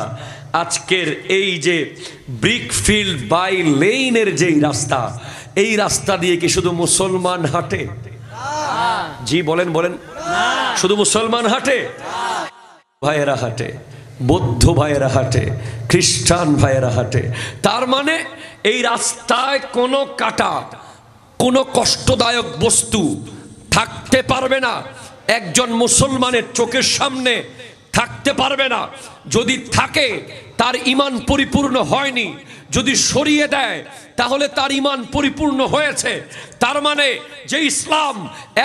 আজকের এই যে ব্রিকফিল্ড বাই লেনের যেই রাস্তা, এই রাস্তা দিয়ে কি শুধু মুসলমান হাঁটে? জি বলেন, বলেন। শুধু মুসলমান হাঁটে? ভাইয়েরা হাঁটে, বৌদ্ধ ভাইয়েরা হাঁটে, খ্রিস্টান ভাইয়েরা হাঁটে। তার মানে এই রাস্তায় কোনো কাটা, কোনো কষ্টদায়ক বস্তু থাকতে পারবে না, একজন মুসলমানের চোখের সামনে থাকতে পারবে না। যদি থাকে তার ঈমান পরিপূর্ণ হয়নি, যদি সরিয়ে দেয় তাহলে তার ঈমান পরিপূর্ণ হয়েছে। তার মানে যে ইসলাম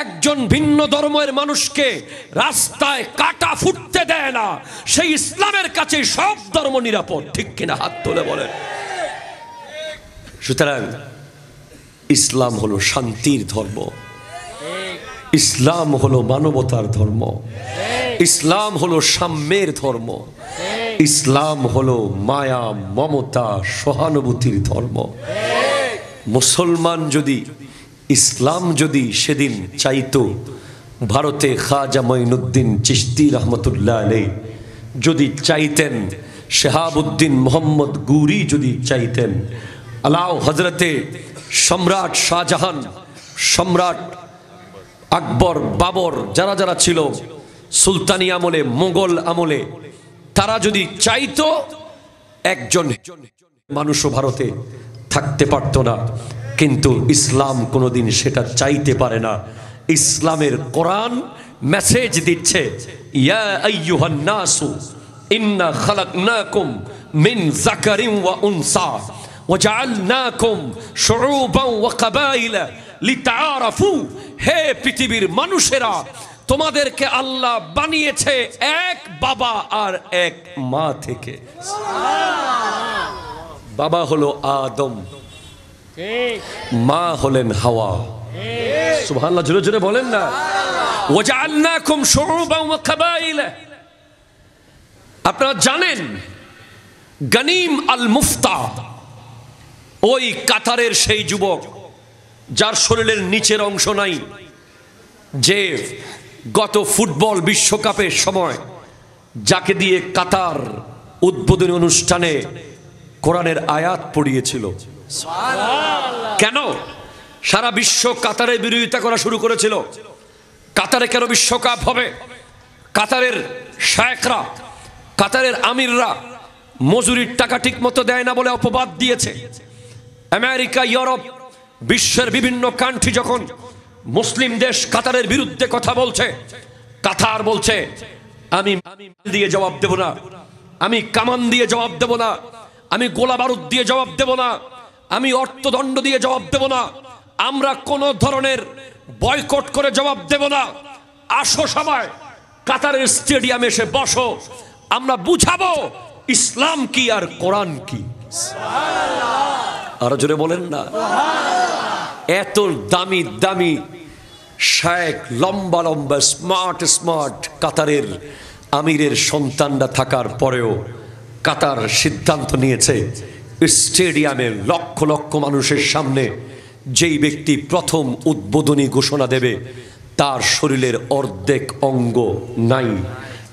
একজন ভিন্ন ধর্মের মানুষকে রাস্তায় কাটা ফুটতে দেয় না, সেই ইসলামের কাছে সব ধর্ম নিরাপদ। ঠিক কিনা? হাত তুলে বলেন। সুতরাং ইসলাম হলো শান্তির ধর্ম, ইসলাম হলো মানবতার ধর্ম, ইসলাম হলো সাম্যের ধর্ম, ইসলাম হলো মায়া, মমতা, সহানুভূতির ধর্ম। মুসলমান যদি, ইসলাম যদি সেদিন চাইতো, ভারতে খাজা মঈনুদ্দিন চিশতি রহমতুল্লাহ আলাইহি যদি চাইতেন, শাহাবুদ্দিন মোহাম্মদ গুরি যদি চাইতেন, আলাও হজরতে সম্রাট শাহজাহান, সম্রাট আকবর, বাবর, যারা যারা ছিল সুলতানি আমলে, মোগল আমলে, তারা যদি চাইতো, একজন মানুষও ভারতে থাকতে পারত না। কিন্তু ইসলাম কোনোদিন সেটা চাইতে পারে না। ইসলামের কোরআন মেসেজ দিচ্ছে, ইয়া আইয়ুহান নাসু ইন্না খালাকনাকুম মিন যাকারিন ওয়া উনসা ওয়া জাআলনাকুম শুউবান ওয়া কাবাইলা লিতাআরাফু। হে পৃথিবীর মানুষেরা, তোমাদেরকে আল্লাহ বানিয়েছে এক বাবা আর এক মা থেকে। বাবা হলো আদম, মা হলেন হাওয়া। সুবহানাল্লাহ, জোরে জোরে বলেন না। ওয়াজআলনাকুম শুউবান ওয়া কাবাইলা। আপনারা জানেন গনিম আল মুফতা, ওই কাতারের সেই যুবক যার শরীরের নিচের অংশ নাই, যে গত ফুটবল বিশ্বকাপের সময় যাকে দিয়ে কাতার উদ্বোধনী অনুষ্ঠানে কোরআনের আয়াত পড়িয়েছিল। কেন সারা বিশ্ব কাতারের বিরোধিতা করা শুরু করেছিল? কাতারে কেন বিশ্বকাপ হবে? কাতারের শায়েখরা, কাতারের আমিররা মজুরির টাকা ঠিক মতো দেয় না বলে অপবাদ দিয়েছে। আমেরিকা, ইউরোপ, বিশ্বের বিভিন্ন কান্ট্রি যখন মুসলিম দেশ কাতারের বিরুদ্ধে কথা বলছে, কাতার বলছে আমি দিয়ে জবাব দেব না, আমি কামান দিয়ে জবাব দেব না, আমি গোলা বারুদ দিয়ে জবাব দেব না, আমি অর্থদণ্ড দিয়ে জবাব দেব না, আমরা কোন ধরনের বয়কট করে জবাব দেব না। আসো সবাই কাতারের স্টেডিয়ামে এসে বসো, আমরা বুঝাবো ইসলাম কি আর কোরআন কি। আরো জোরে বলেন না। এত দামি দামি শায়েখ, লম্বা লম্বা স্মার্ট স্মার্ট কাতারের আমিরের সন্তানরা থাকার পরেও কাতার সিদ্ধান্ত নিয়েছে স্টেডিয়ামে লক্ষ লক্ষ মানুষের সামনে যেই ব্যক্তি প্রথম উদ্বোধনী ঘোষণা দেবে, তার শরীরের অর্ধেক অঙ্গ নাই,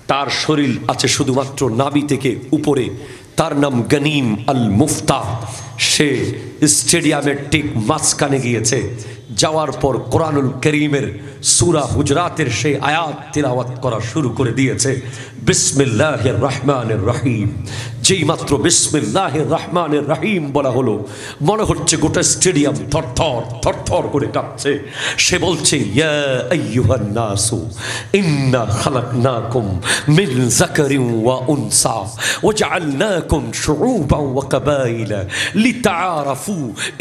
তার শরীর আছে শুধুমাত্র নাভি থেকে উপরে, তার নাম গনিম আল মুফতা। সে স্টেডিয়ামের ঠিক মাঝখানে গিয়েছে, যাওয়ার পর কোরআনুল করিমের সূরা হুজরাতের সেই আয়াত তিলাওয়াত করা শুরু করে দিয়েছে, বিসমিল্লাহির রহমানির রহিম। যেই মাত্র বিসমিল্লাহির রহমানির রহিম বলা হলো, মনে হচ্ছে গোটা স্টেডিয়াম থরথর থরথর করে কাঁপছে। সে বলছে, ইয়া আইয়ুহান নাসু ইন্না খালাকনাকুম মিন যাকারিন ওয়া উনসা ওয়া জাআলনাকুম শুউবান ওয়া কাবাইলা লিতাআরাফু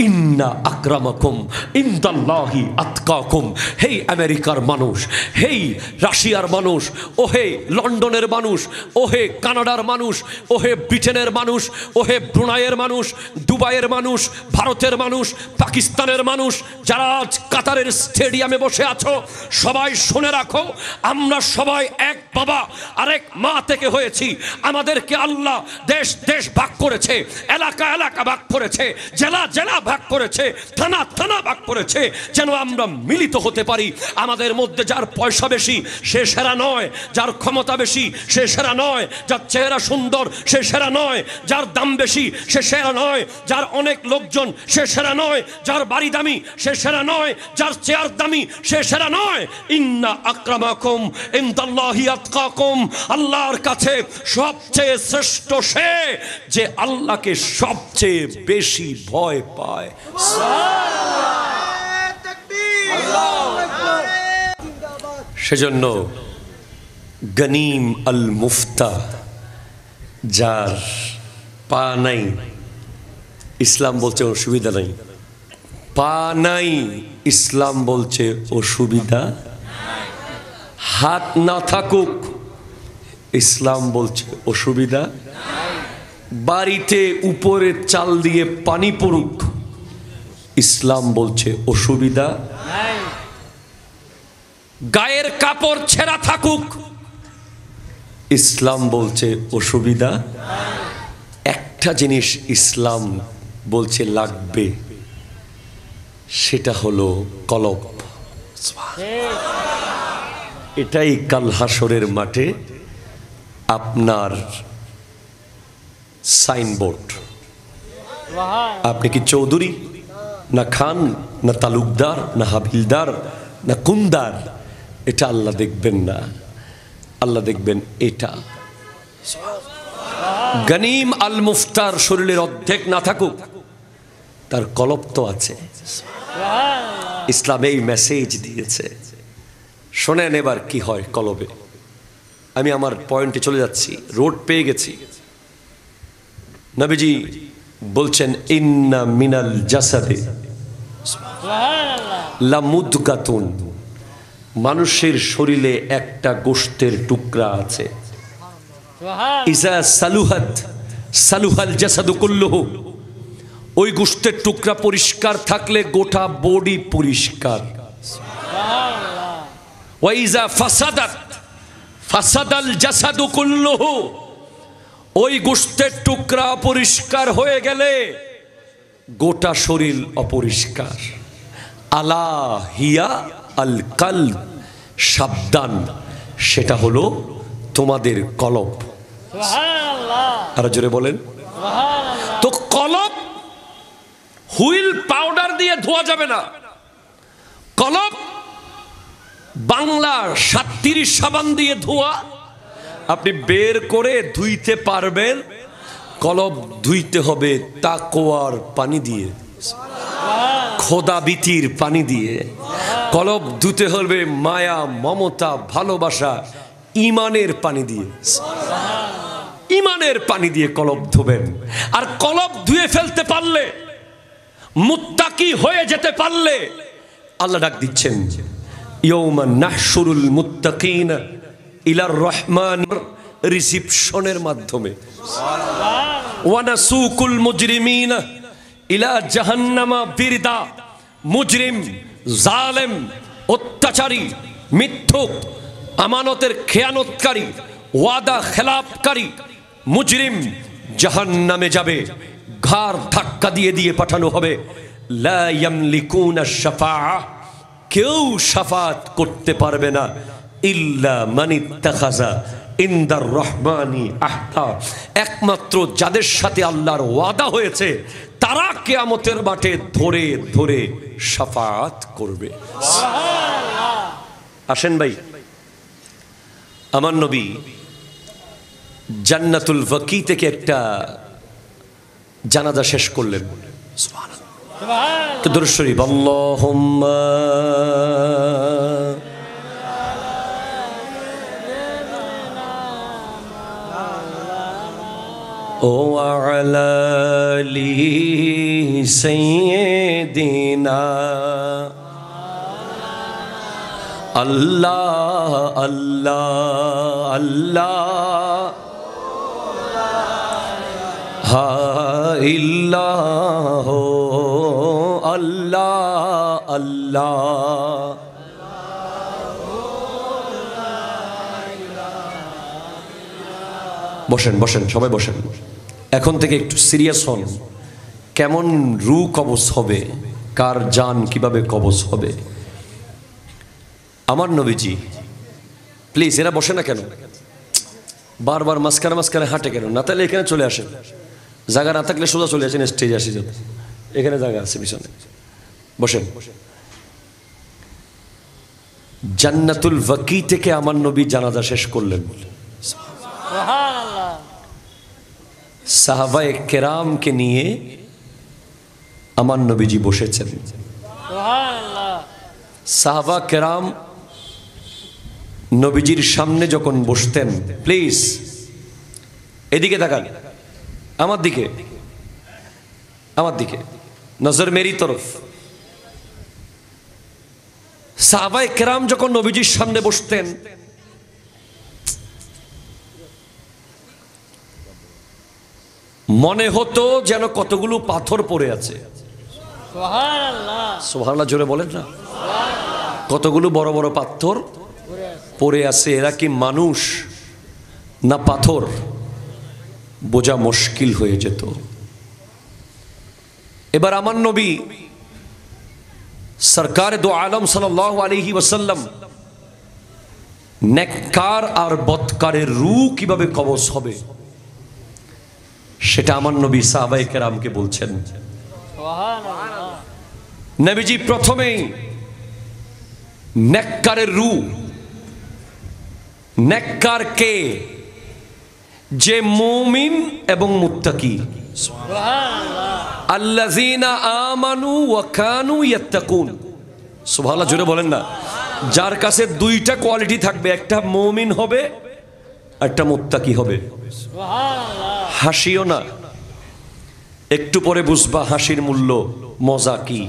ইন্না আকরামাকুম ইনদাল্লাহি আতকাকুম। হে আমেরিকার মানুষ, হে রাশিয়ার মানুষ, ও হে লন্ডনের মানুষ, ও হে কানাডার মানুষ, ও হে ব্রিটেনের মানুষ, ও হে ব্রুনাইয়ের মানুষ, দুবাইয়ের মানুষ, ভারতের মানুষ, পাকিস্তানের মানুষ, যারা আজ কাতারের স্টেডিয়ামে বসে আছো, সবাই শুনে রাখো, আমরা সবাই এক বাবা আরেক মা থেকে হয়েছি। আমাদেরকে আল্লাহ দেশ দেশ ভাগ করেছে, এলাকা এলাকা ভাগ করেছে, জেলা জেলা ভাগ করেছে, থানা থানা ভাগ করেছে, যেন আমরা মিলিত হতে পারি। আমাদের মধ্যে যার পয়সা বেশি সে সেরা নয়, যার ক্ষমতা বেশি সে সেরা নয়, যার চেহারা সুন্দর সে সেরা নয়, যার দাম বেশি সে সেরা নয়, যার অনেক লোকজন সে সেরা নয়, যার বাড়ি দামি সে সেরা নয়, যার চেয়ার দামি সে সেরা নয়। ইন্না আকরামাকুম ইনদাল্লাহি আতকাকুম। আল্লাহর কাছে সবচেয়ে শ্রেষ্ঠ সে যে আল্লাহকে সবচেয়ে বেশি ভয় পায়। সেজন্য গনিম আল মুফতা, যার পা নাই, ইসলাম বলছে অসুবিধা নাই, পা নাই, ইসলাম বলছে অসুবিধা, হাত না থাকুক, ইসলাম বলছে অসুবিধা, বাড়িতে উপরে চাল দিয়ে পানি পড়ুক, ইসলাম বলছে অসুবিধা, গায়ের কাপড় ছেঁড়া থাকুক, ইসলাম বলছে অসুবিধা, একটা জিনিস ইসলাম বলছে লাগবে, সেটা হলো কলব। এটাই কাল হাসরের মাঠে আপনার সাইনবোর্ড। আপনি কি চৌধুরী না খান না তালুকদার না হাবিলদার না কুন্দার, এটা আল্লাহ দেখবেন না। আল্লাহ দেখবেন এটা। গনিম আল মুফতার শরীরের অর্ধেক না থাকুক, তার কলব তো আছে। ইসলাম এই মেসেজ দিয়েছে। শোনেন এবার কি হয় কলবে। আমি আমার পয়েন্টে চলে যাচ্ছি, রোড পেয়ে গেছি। নবীজি বলছেন ইন্না মিনাল জাসাদে লামুদগাতুন, মানুষের শরীরে একটা গোশতের টুকরা আছে। ইজা সালুহাত সালুহাল জাসাদু কুল্লুহু, ওই গোশতের টুকরা পরিষ্কার থাকলে গোটা বডি পরিষ্কার। ওয়া ইজা ফাসাদাত ফাসাদাল জাসাদু কুল্লুহু, ওই গোশতের টুকরা পরিষ্কার হয়ে গেলে গোটা শরীর অপরিষ্কার। আলা হিয়া আল কালব, সাবধান, সেটা হলো তোমাদের কলব। আর জোরে বলেন। তো কলব হুইল পাউডার দিয়ে ধোয়া যাবে না। কলব বাংলা 37 সাবান দিয়ে ধোয়া আপনি বের করে ধুইতে পারবেন। কলব ধুইতে হবে তাকওয়ার পানি দিয়ে, খোদা ভীতির পানি দিয়ে। কলব ধুতে হবে মায়া মমতা ভালোবাসা ইমানের পানি দিয়ে। ইমানের পানি দিয়ে কলব ধুবেন। আর কলব ধুয়ে ফেলতে পারলে, মুত্তাকি হয়ে যেতে পারলে, আল্লাহ ডাক দিচ্ছেন ইয়াউমা নাহশুরুল মুত্তাকিনা ইলার রহমান, রিসিপশনের মাধ্যমে। ওয়া নাসুকুল মুজরিমিনা ইলা জাহান্নামা বিরদা, মুজরিম, জালেম, অত্যাচারী, মিথ্যুক, আমানতের খেয়ানতকারী, ওয়াদা খেলাপকারী মুজরিম জাহান্নামে যাবে। ঘাড় ধাক্কা দিয়ে দিয়ে পাঠানো হবে। লা ইয়ামলিকুনা শাফাআ, কেউ শাফাত করতে পারবে না। ইল্লা মানিত্তাখাযা ইনদার রহমানি আহদা, একমাত্র যাদের সাথে আল্লাহর ওয়াদা হয়েছে তারা কিয়ামতের মাঠে ধরে ধরে শাফাত করবে। আসেন ভাই, আমার নবী জান্নাতুল বাকি থেকে একটা জানাজা শেষ করলেন। সুবহানাল্লাহ। দরুদ শরীফ আল্লাহুম্মা وعلى آل سيدنا الله الله الله ها إله الله الله। বসেন বসেন সবাই বসেন। এখন থেকে একটু সিরিয়াস হন। কেমন রূহ কবজ হবে, কার জান কিভাবে কবজ হবে। আমার নবীজি, প্লিজ এরা বসে না কেন, বারবার মাঝখানে মাঝখানে হাঁটে কেন? না তাহলে এখানে চলে আসেন, জায়গা না থাকলে সোজা চলে আসেন, স্টেজে আসি যাবে, এখানে জায়গা আছে পিছনে। বসেন। জান্নাতুল বাকি থেকে আমার নবী জানাজা শেষ করলেন। সাহাবায়ে কেরামকে নিয়ে আমার নবীজি বসেছেন। সাহাবা কেরাম নবীজির সামনে যখন বসতেন, প্লিজ এদিকে তাকান, আমার দিকে, আমার দিকে নজর মেরি তরফ। সাহাবায়ে কেরাম যখন নবীজির সামনে বসতেন, মনে হতো যেন কতগুলো পাথর পড়ে আছে। সুবহানাল্লাহ, সুবহানাল্লাহ জোরে বলেন না। কতগুলো বড় বড় পাথর পড়ে আছে। এরা কি মানুষ না পাথর, বোঝা মুশকিল হয়ে যেত। এবার আমার নবী সরকার দো আলম সাল্লাল্লাহু আলাইহি ওয়াসাল্লাম নেককার আর বদকারের রূহ কিভাবে কবজ হবে সেটা আমার নবী সাহাবায়ে কেরামকে বলছেন। নবীজি প্রথমেই নেককারের রূহ, নেককার কে? যে মুমিন এবং মুত্তাকি, আল্লাযীনা আমানু ওয়া কানু ইয়াত্তাকুন। সুবহানাল্লাহ, জোরে বলেন না। যার কাছে দুইটা কোয়ালিটি থাকবে, একটা মুমিন হবে, একটা মুত্তাকি হবে। হাসিও না, একটু পরে বুঝবা হাসির মূল্য, মজা কি।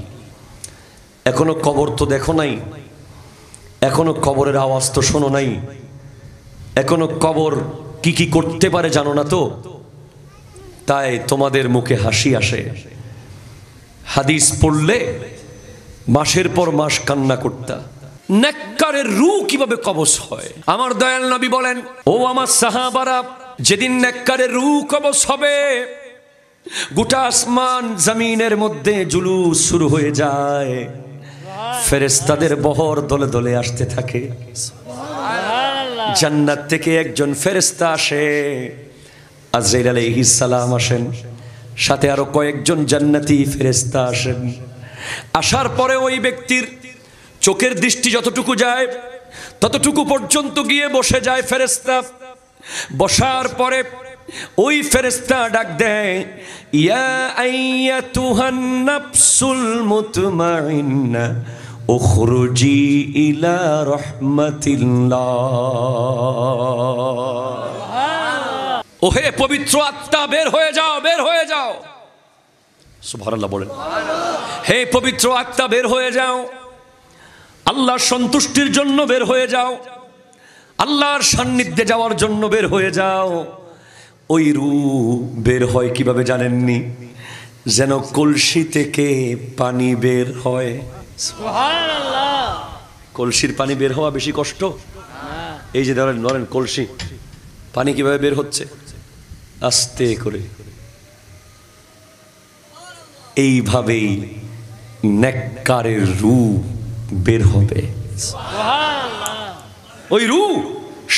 এখনো কবর তো দেখো নাই, এখনো কবরের আওয়াজ তো শোনো নাই, এখনো কবর কি কি করতে পারে জানো না তো, তাই তোমাদের মুখে হাসি আসে। হাদিস পড়লে মাসের পর মাস কান্না করতা। নেককারের রূহ কিভাবে কবজ হয়? আমার দয়াল নবী বলেন, ও আমার সাহাবারা, যেদিন নেককারের রূহ কবজ হবে, গোটা আসমান জমিনের মধ্যে জুলুস শুরু হয়ে যায়, ফেরেশতাদের বহর দলে দলে আসতে থাকে। জান্নাত থেকে একজন ফেরেশতা আসে, আজরাইল আলাইহিস সালাম আসেন, সাথে আরো কয়েকজন জান্নাতি ফেরেশতা আসেন। আসার পরে ওই ব্যক্তির চোখের দৃষ্টি যতটুকু যায় ততটুকু পর্যন্ত গিয়ে বসে যায় ফেরেশতা। বসার পরে ওই ফেরেশতা ডাক দেয়, ইয়া আইয়াতুহান নাফসুল মুতমাইন্না উখরুজি ইলা রাহমাতিল্লাহ। ওহে পবিত্র আত্মা, বের হয়ে যাও, বের হয়ে যাও। সুবহানাল্লাহ বলেন। হে পবিত্র আত্মা, বের হয়ে যাও, আল্লাহর সন্তুষ্টির জন্য বের হয়ে যাও, আল্লাহর সান্নিধ্যে যাওয়ার জন্য বের হয়ে যাও। ওই রূহ বের হয় কিভাবে জানেননি? যেন কলসি থেকে পানি বের হয়। সুবহানাল্লাহ। কলসির পানি বের হওয়া বেশি কষ্ট? এই যে ধরেন ধরেন কলসি, পানি কিভাবে বের হচ্ছে? আস্তে করে। এইভাবেই নেককারের রূহ বের হবে। ওই রূহ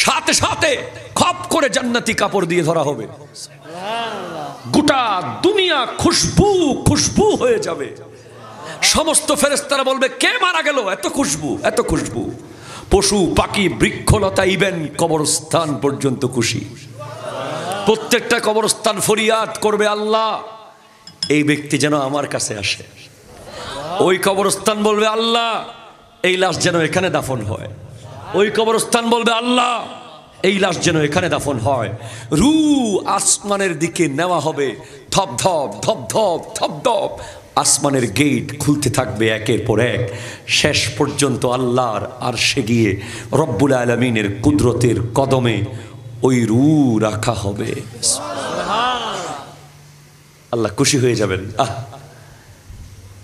সাথে সাথে খপ করে জান্নাতি কাপড় দিয়ে ধরা হবে। গোটা দুনিয়া খুশবু খুশবু হয়ে যাবে। সমস্ত ফেরেশতারা বলবে, কে মারা গেল? এত খুশবু, এত খুশবু। পশু পাখি বৃক্ষলতা ইভেন কবরস্থান পর্যন্ত খুশি। প্রত্যেকটা কবরস্থান ফরিয়াদ করবে, আল্লাহ এই ব্যক্তি যেন আমার কাছে আসে। ওই কবরস্থান বলবে, আল্লাহ এই লাশ যেন এখানে দাফন হয়। ওই কবরস্থান বলবে, আল্লাহ এই লাশ যেন এখানে দাফন হয়। রূহ আসমানের দিকে নেওয়া হবে। ধপ ধপ ধপ ধপ ধপ ধপ আসমানের গেট খুলতে থাকবে একের পর এক। শেষ পর্যন্ত আল্লাহর আরশে গিয়ে রব্বুল আলামিনের কুদরতের কদমে ওই রূহ রাখা হবে। আল্লাহ খুশি হয়ে যাবেন, আহ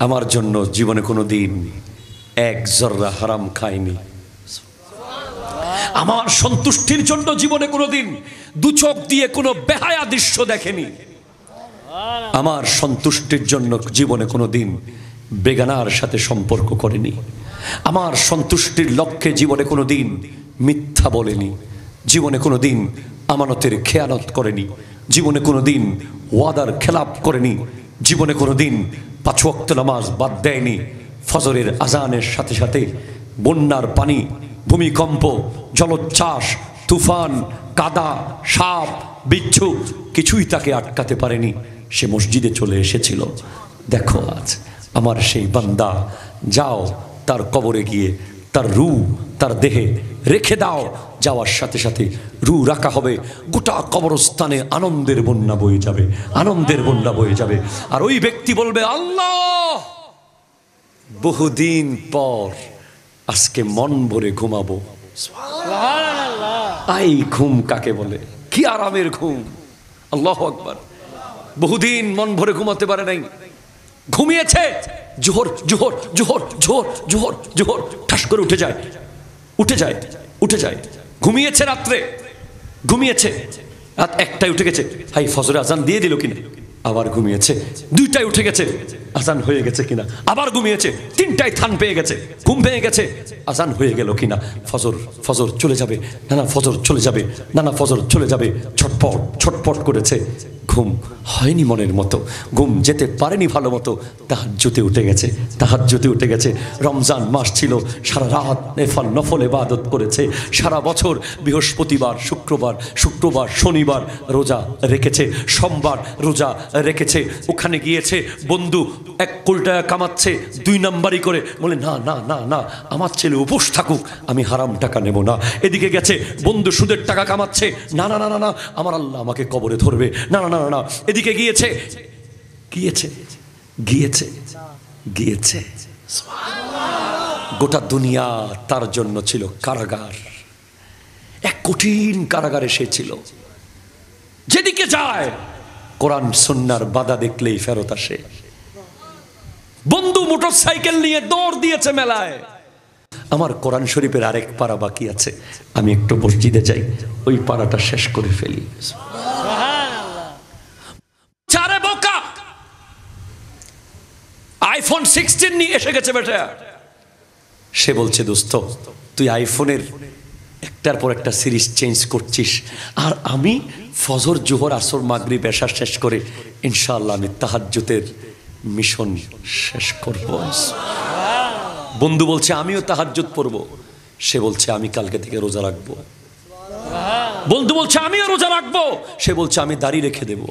আমার জন্য জীবনে কোনো দিন এক জর্রা হারাম খায়নি, আমার সন্তুষ্টির জন্য জীবনে কোনোদিন দু চোখ দিয়ে কোনো বেহায়া দৃশ্য দেখেনি, আমার সন্তুষ্টির জন্য জীবনে কোনোদিন বেগানার সাথে সম্পর্ক করেনি, আমার সন্তুষ্টির লক্ষ্যে জীবনে কোনোদিন মিথ্যা বলেনি, জীবনে কোনোদিন আমানতের খেয়ানত করেনি, জীবনে কোনোদিন ওয়াদার খেলাপ করেনি, জীবনে কোনোদিন 5 ওয়াক্ত নামাজ বাদ দেয়নি। ফজরের আজানের সাথে সাথে বন্যার পানি, ভূমিকম্প, জলোচ্ছ্বাস, তুফান, কাদা, সাপ, বিচ্ছু কিছুই তাকে আটকাতে পারেনি। সে মসজিদে চলে এসেছিল। দেখো আজ আমার সেই বান্দা, যাও তার কবরে গিয়ে তার রূহ তার দেহে রেখে দাও। যাওয়ার সাথে সাথে রূহ রাখা হবে। গোটা কবরস্থানে আনন্দের বন্যা বয়ে যাবে, আনন্দের বন্যা বয়ে যাবে। আর ওই ব্যক্তি বলবে, আল্লাহ বহুদিন পর আজকে মন ভরে ঘুমাবো। আই ঘুম কাকে বলে? কি আরামের ঘুম! আল্লাহু আকবার। বহুদিন মন ভরে ঘুমাতে পারে নাই, ঘুমিয়েছে, জোহর জোহর জোহর জোহর জোহর জোহর ঠাস করে উঠে যায়, উঠে যায়, উঠে যায়। ঘুমিয়েছে রাত্রে, ঘুমিয়েছে, রাত 1টায় উঠে গেছে, হাই ফজরে আজান দিয়ে দিল কিনা, আবার ঘুমিয়েছে। 2টায় উঠে গেছে, আজান হয়ে গেছে কিনা, আবার ঘুমিয়েছে। 3টায় থান পেয়ে গেছে, ঘুম পেয়ে গেছে, আজান হয়ে গেল কিনা, ফজর ফজর চলে যাবে, না ফজর চলে যাবে, না ফজর চলে যাবে। ছটপট ছটপট করেছে, ঘুম হয়নি মনের মতো, ঘুম যেতে পারেনি ভালো মতো। তাহাজ্জুদে উঠে গেছে, তাহাজ্জুদে উঠে গেছে। রমজান মাস ছিল, সারা রাত নফল ইবাদত করেছে। সারা বছর বৃহস্পতিবার, শুক্রবার, শুক্রবার শনিবার রোজা রেখেছে, সোমবার রোজা রেখেছে। ওখানে গিয়েছে, বন্ধু 1 কোটি টাকা কামাচ্ছে 2 নাম্বারই করে, বলে না না না না, আমার ছেলে উপোস থাকুক, আমি হারাম টাকা নেব না। এদিকে গেছে, বন্ধু সুদের টাকা কামাচ্ছে, না না না না না, আমার আল্লাহ আমাকে কবরে ধরবে, না না না না। এদিকে গিয়েছে গিয়েছে গিয়েছে গিয়েছে, গোটা দুনিয়া তার জন্য ছিল কারাগার, এক কঠিন কারাগারে সে ছিল। যেদিকে যায় কোরআন সুন্নাহর বাধা দেখলেই ফেরত আসে। বন্ধু মোটরসাইকেল নিয়ে দৌড় দিয়েছে মেলায়, আমার কোরআন শরীফের আরেক পারা বাকি আছে, আমি একটু মসজিদে যাই, ওই পারাটা শেষ করে ফেলি। চারে বোকা, আইফোন 16 নিয়ে এসে গেছে বেটা। সে বলছে, দোস্ত তুই আইফোনের একটার পর একটা সিরিজ চেঞ্জ করছিস, আর আমি ফজর জোহর আসর মাগরিব এশা শেষ করে ইনশাআল্লাহ আমি তাহাজ্জুদের মিশন শেষ করব। বন্ধু বলছে আমিও তাহাজ্জুদ পড়ব, সে বলছে আমি কালকে থেকে রোজা রাখবো। বন্ধু বলছে আমিও রোজা রাখবো, সে বলছে আমি দাড়ি রেখে দেব।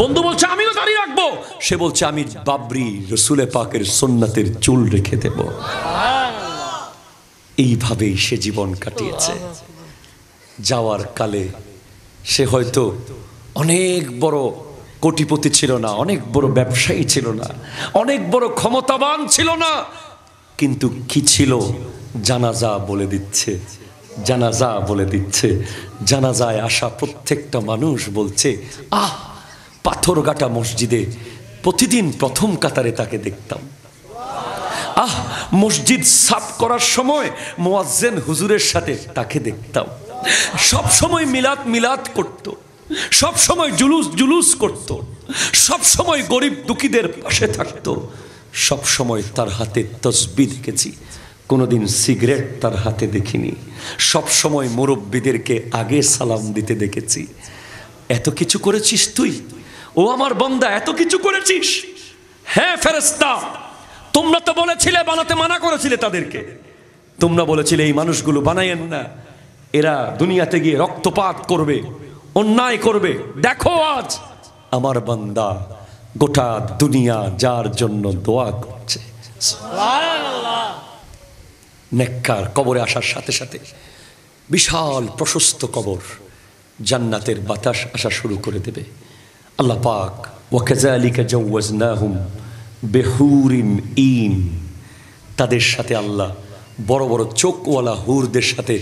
বন্ধু বলছে আমিও দাড়ি রাখবো, সে বলছে আমি বাবরি রসুলে পাকের সুন্নাতের চুল রেখে দেব। এইভাবেই সে জীবন কাটিয়েছে। যাওয়ার কালে সে হয়তো অনেক বড় কোটিপতি ছিল না, অনেক বড় ব্যবসায়ী ছিল না, অনেক বড় ক্ষমতাবান ছিল না, কিন্তু কি ছিল? জানাজা বলে দিচ্ছে, জানাজা বলে দিচ্ছে। জানাজায় আসা প্রত্যেকটা মানুষ বলছে, আহ পাথরঘাটা মসজিদে প্রতিদিন প্রথম কাতারে তাকে দেখতাম, আহ মসজিদ সাফ করার সময় মুয়াজ্জিন হুজুরের সাথে তাকে দেখতাম, সব সময় মিলাদ মিলাদ করত, সব সময় জুলুস জুলুস করত, সব সময় গরিব দুঃখীদের পাশে থাকতো, সব সময় তার হাতে তসবিহ দেখেছি, কোনোদিন সিগারেট তার হাতে দেখিনি, সব সময় মুরব্বীদেরকে আগে সালাম দিতে দেখেছি। এত কিছু করেছিস তুই, ও আমার বান্দা, এত কিছু করেছিস। হ্যাঁ ফেরেশতা, তোমরা তো বলেছিলে, বানাতে মানা করেছিলে তাদেরকে, তোমরা বলেছিলে এই মানুষগুলো বানায়েন না, এরা দুনিয়াতে গিয়ে রক্তপাত করবে, অন্যায় করবে। দেখো আজ আমার বান্দা গোটা দুনিয়া যার জন্য দোয়া করছে। নেককার কবরে আসার সাথে সাথে বিশাল প্রশস্ত কবর, জান্নাতের বাতাস আসা শুরু করে দেবে। আল্লাহ পাক ওয়াকাযালিকা জাওয়াজনাহুম বিহুরিন ইন, তাদের সাথে আল্লাহ বড় বড় চোখওয়ালা হুরদের সাথে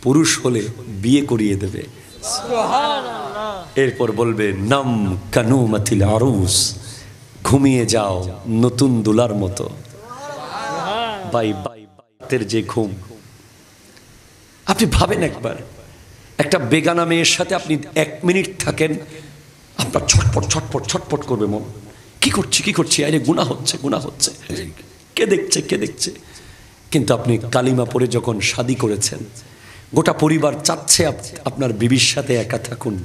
পুরুষ হলে বিয়ে করিয়ে দেবে। এরপর বলবে নাম কানুমাতিল আরুস, ঘুমিয়ে যাও নতুন দুলার মতো। বাই বাই বাইতের যে ঘুম, আপনি ভাবেন একবার, একটা বেগানা মেয়ের সাথে আপনি 1 মিনিট থাকেন, আপনার ছটপট ছটপট ছটপট করবে মন, কি করছি কি করছি, আরে গুনাহ হচ্ছে গুনাহ হচ্ছে, কে দেখছে কে দেখছে। কিন্তু আপনি কালিমা পড়ে যখন শাদী করেছেন, গোটা পরিবার চাচ্ছে আপনার বিবির সাথে একা থাকুন,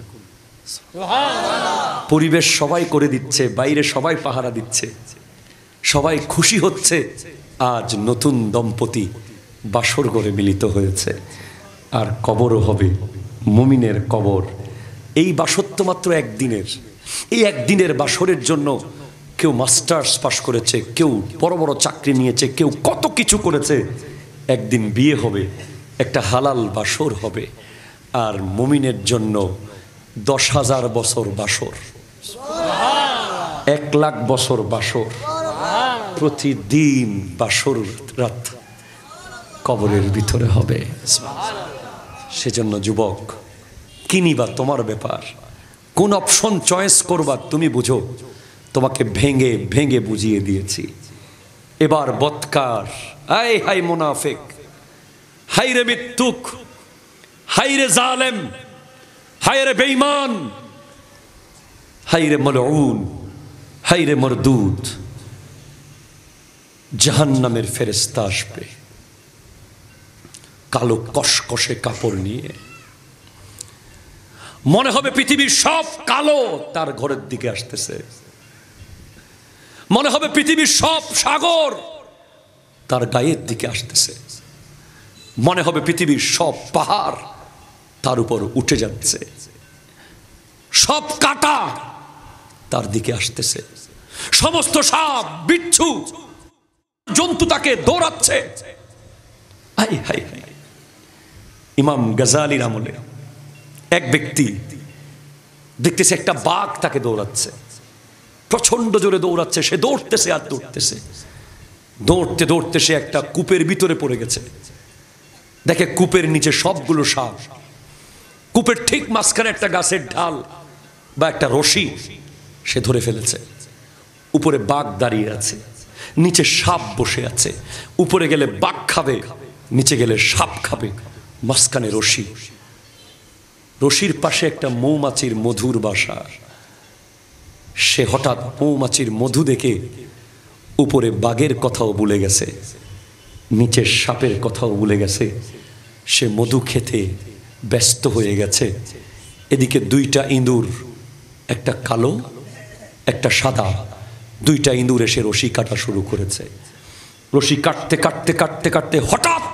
পরিবেশ সবাই করে দিচ্ছে, বাইরে সবাই পাহারা দিচ্ছে, সবাই খুশি হচ্ছে, আজ নতুন দম্পতি বাসর ঘরে মিলিত হয়েছে। আর কবরও হবে মুমিনের কবর। এই বাসত্ব মাত্র একদিনের, এই একদিনের বাসরের জন্য কেউ মাস্টার্স পাশ করেছে, কেউ বড় বড় চাকরি নিয়েছে, কেউ কত কিছু করেছে। একদিন বিয়ে হবে, একটা হালাল বাসর হবে। আর মুমিনের জন্য 10,000 বছর বাসর, 1 লাখ বছর বাসর, প্রতিদিন বাসর রাত কবরের ভিতরে হবে। সেজন্য যুবক, কি নিবা তোমার ব্যাপার, কোন অপশন চয়েস করবা তুমি বুঝো। তোমাকে ভেঙে ভেঙে বুঝিয়ে দিয়েছি। এবার বৎকার, আয় হাই মুনাফিক, হাই রে মিথ্যুক, হাই রে জালেম, হায় রে বেঈমান, হায় রে মলউন, হায় রে মরদুদ। জাহান্নামের ফেরেশতা আসবে কালো কসকসে কাপড় নিয়ে, মনে হবে পৃথিবীর সব কালো তার ঘরের দিকে আসতেছে, মনে হবে পৃথিবীর সব সাগর তার গায়ের দিকে আসতেছে, মনে হবে পৃথিবীর সব পাহাড় তার উপর উঠে যাচ্ছে, সব কাঁটা তার দিকে আসতেছে, সমস্ত সাপ বিচ্ছু জন্তু তাকে দৌড়াচ্ছে। High high high. ইমাম গাজালির আমলে এক ব্যক্তি দেখতেছে একটা বাঘ তাকে দৌড়াচ্ছে, প্রচন্ড জোরে দৌড়াচ্ছে, সে দৌড়তেছে আর দৌড়তেছে, দৌড়তে দৌড়তে সে একটা কূপের ভিতরে পড়ে গেছে। দেখে কূপের নিচে সবগুলো সাপ, কূপের ঠিক মাঝখানে একটা গাছের ঢাল বা একটা রশি সে ধরে ফেলেছে, উপরে বাঘ দাঁড়িয়ে আছে, নিচে সাপ বসে আছে, উপরে গেলে বাঘ খাবে, নিচে গেলে সাপ খাবে, মাঝখানে রশি, রশির পাশে একটা মৌমাছির মধুর বাসা। সে হঠাৎ মৌমাছির মধু দেখে উপরে বাঘের কথাও ভুলে গেছে, নিচের সাপের কথাও ভুলে গেছে, সে মধু খেতে ব্যস্ত হয়ে গেছে। এদিকে দুইটা ইঁদুর, একটা কালো একটা সাদা, দুইটা ইঁদুর এসে রশি কাটা শুরু করেছে। রশি কাটতে কাটতে কাটতে কাটতে হঠাৎ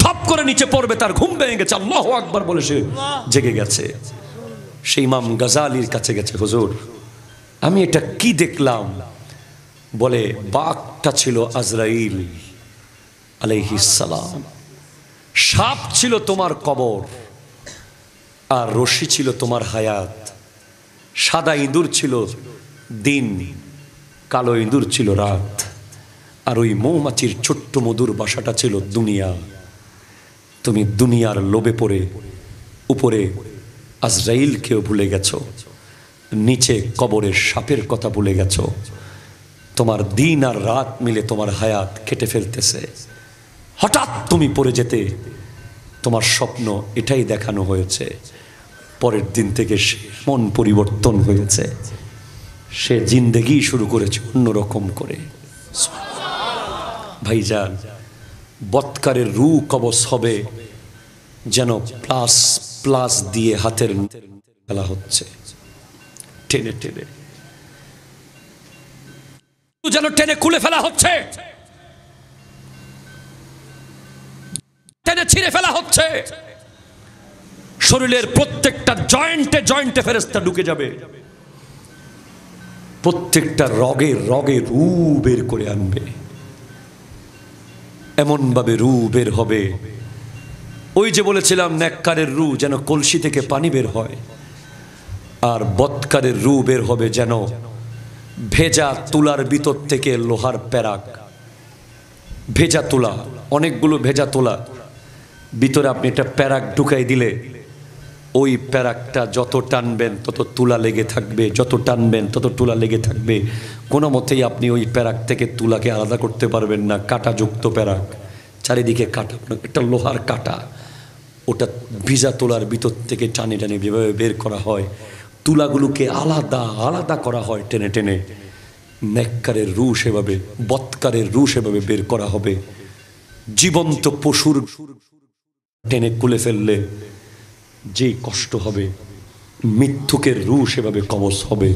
থপ করে নিচে পড়বে, তার ঘুম ভেঙে গেছে, আল্লাহু আকবার বলে সে জেগে গেছে। সেই ইমাম গাজালির কাছে গেছে, হুজুর আমি এটা কি দেখলাম? বলে বাঘটা ছিল আজরাইল আলাইহিস সালাম, সাপ ছিল তোমার কবর, আর রশি ছিল তোমার হায়াত। সাদা ইঁদুর ছিল দিন, কালো ইঁদুর ছিল রাত, আর ওই মৌমাছির ছোট্ট মধুর বাসাটা ছিল দুনিয়া। তুমি দুনিয়ার লোভে পড়ে উপরে আজরাইলকেও ভুলে গেছো, নিচে কবরের সাপের কথা ভুলে গেছো। তোমার দিন আর রাত মিলে তোমার হায়াত কেটে ফেলতেছে। হঠাৎ তুমি পড়ে যেতে তোমার স্বপ্ন এটাই দেখানো হয়েছে। পরের দিন থেকে মন পরিবর্তন হয়েছে, সে জিন্দেগি শুরু করেছে অন্যরকম করে। ভাইজান, বৎকারের রূহ কবজ হবে যেন প্লাস প্লাস দিয়ে হাতের ফেলা হচ্ছে, টেনে টেনে যেন টেনে খুলে ফেলা হচ্ছে, টেনে ছিঁড়ে ফেলা হচ্ছে। শরীরের প্রত্যেকটা জয়েন্টে জয়েন্টে ফেরেশতা ঢুকে যাবে, প্রত্যেকটা রগে রগে রূহ বের করে আনবে। এমন ভাবে রূহ বের হবে, ওই যে বলেছিলাম নেককারের রূহ যেন কলসি থেকে পানি বের হয়, আর বৎকারের রূহ বের হবে যেন ভেজা তুলার ভিতর থেকে লোহার প্যারাক। ভেজা তুলা, অনেকগুলো ভেজা তুলা, ভিতরে আপনি একটা প্যারাক ঢুকাই দিলে ওই প্যারাকটা যত টানবেন তত তুলা লেগে থাকবে, যত টানবেন তত তুলা লেগে থাকবে। কোনো মতেই আপনি ওই প্যারাক থেকে তুলাকে আলাদা করতে পারবেন না। কাঁটাযুক্ত প্যারাক, চারিদিকে কাঁটা, একটা লোহার কাঁটা, ওটা ভিজা তুলার ভিতর থেকে টানে টানে যেভাবে বের করা হয়, তুলাগুলোকে আলাদা আলাদা করা হয় টেনে টেনে। নেককারের রূহ সেভাবে, বৎকারের রূহ সেভাবে বের করা হবে। জীবন্ত পশুর টেনে খুলে ফেললে যেই কষ্ট হবে, মিথ্যুকের রূহ সেভাবে কবজ হবে,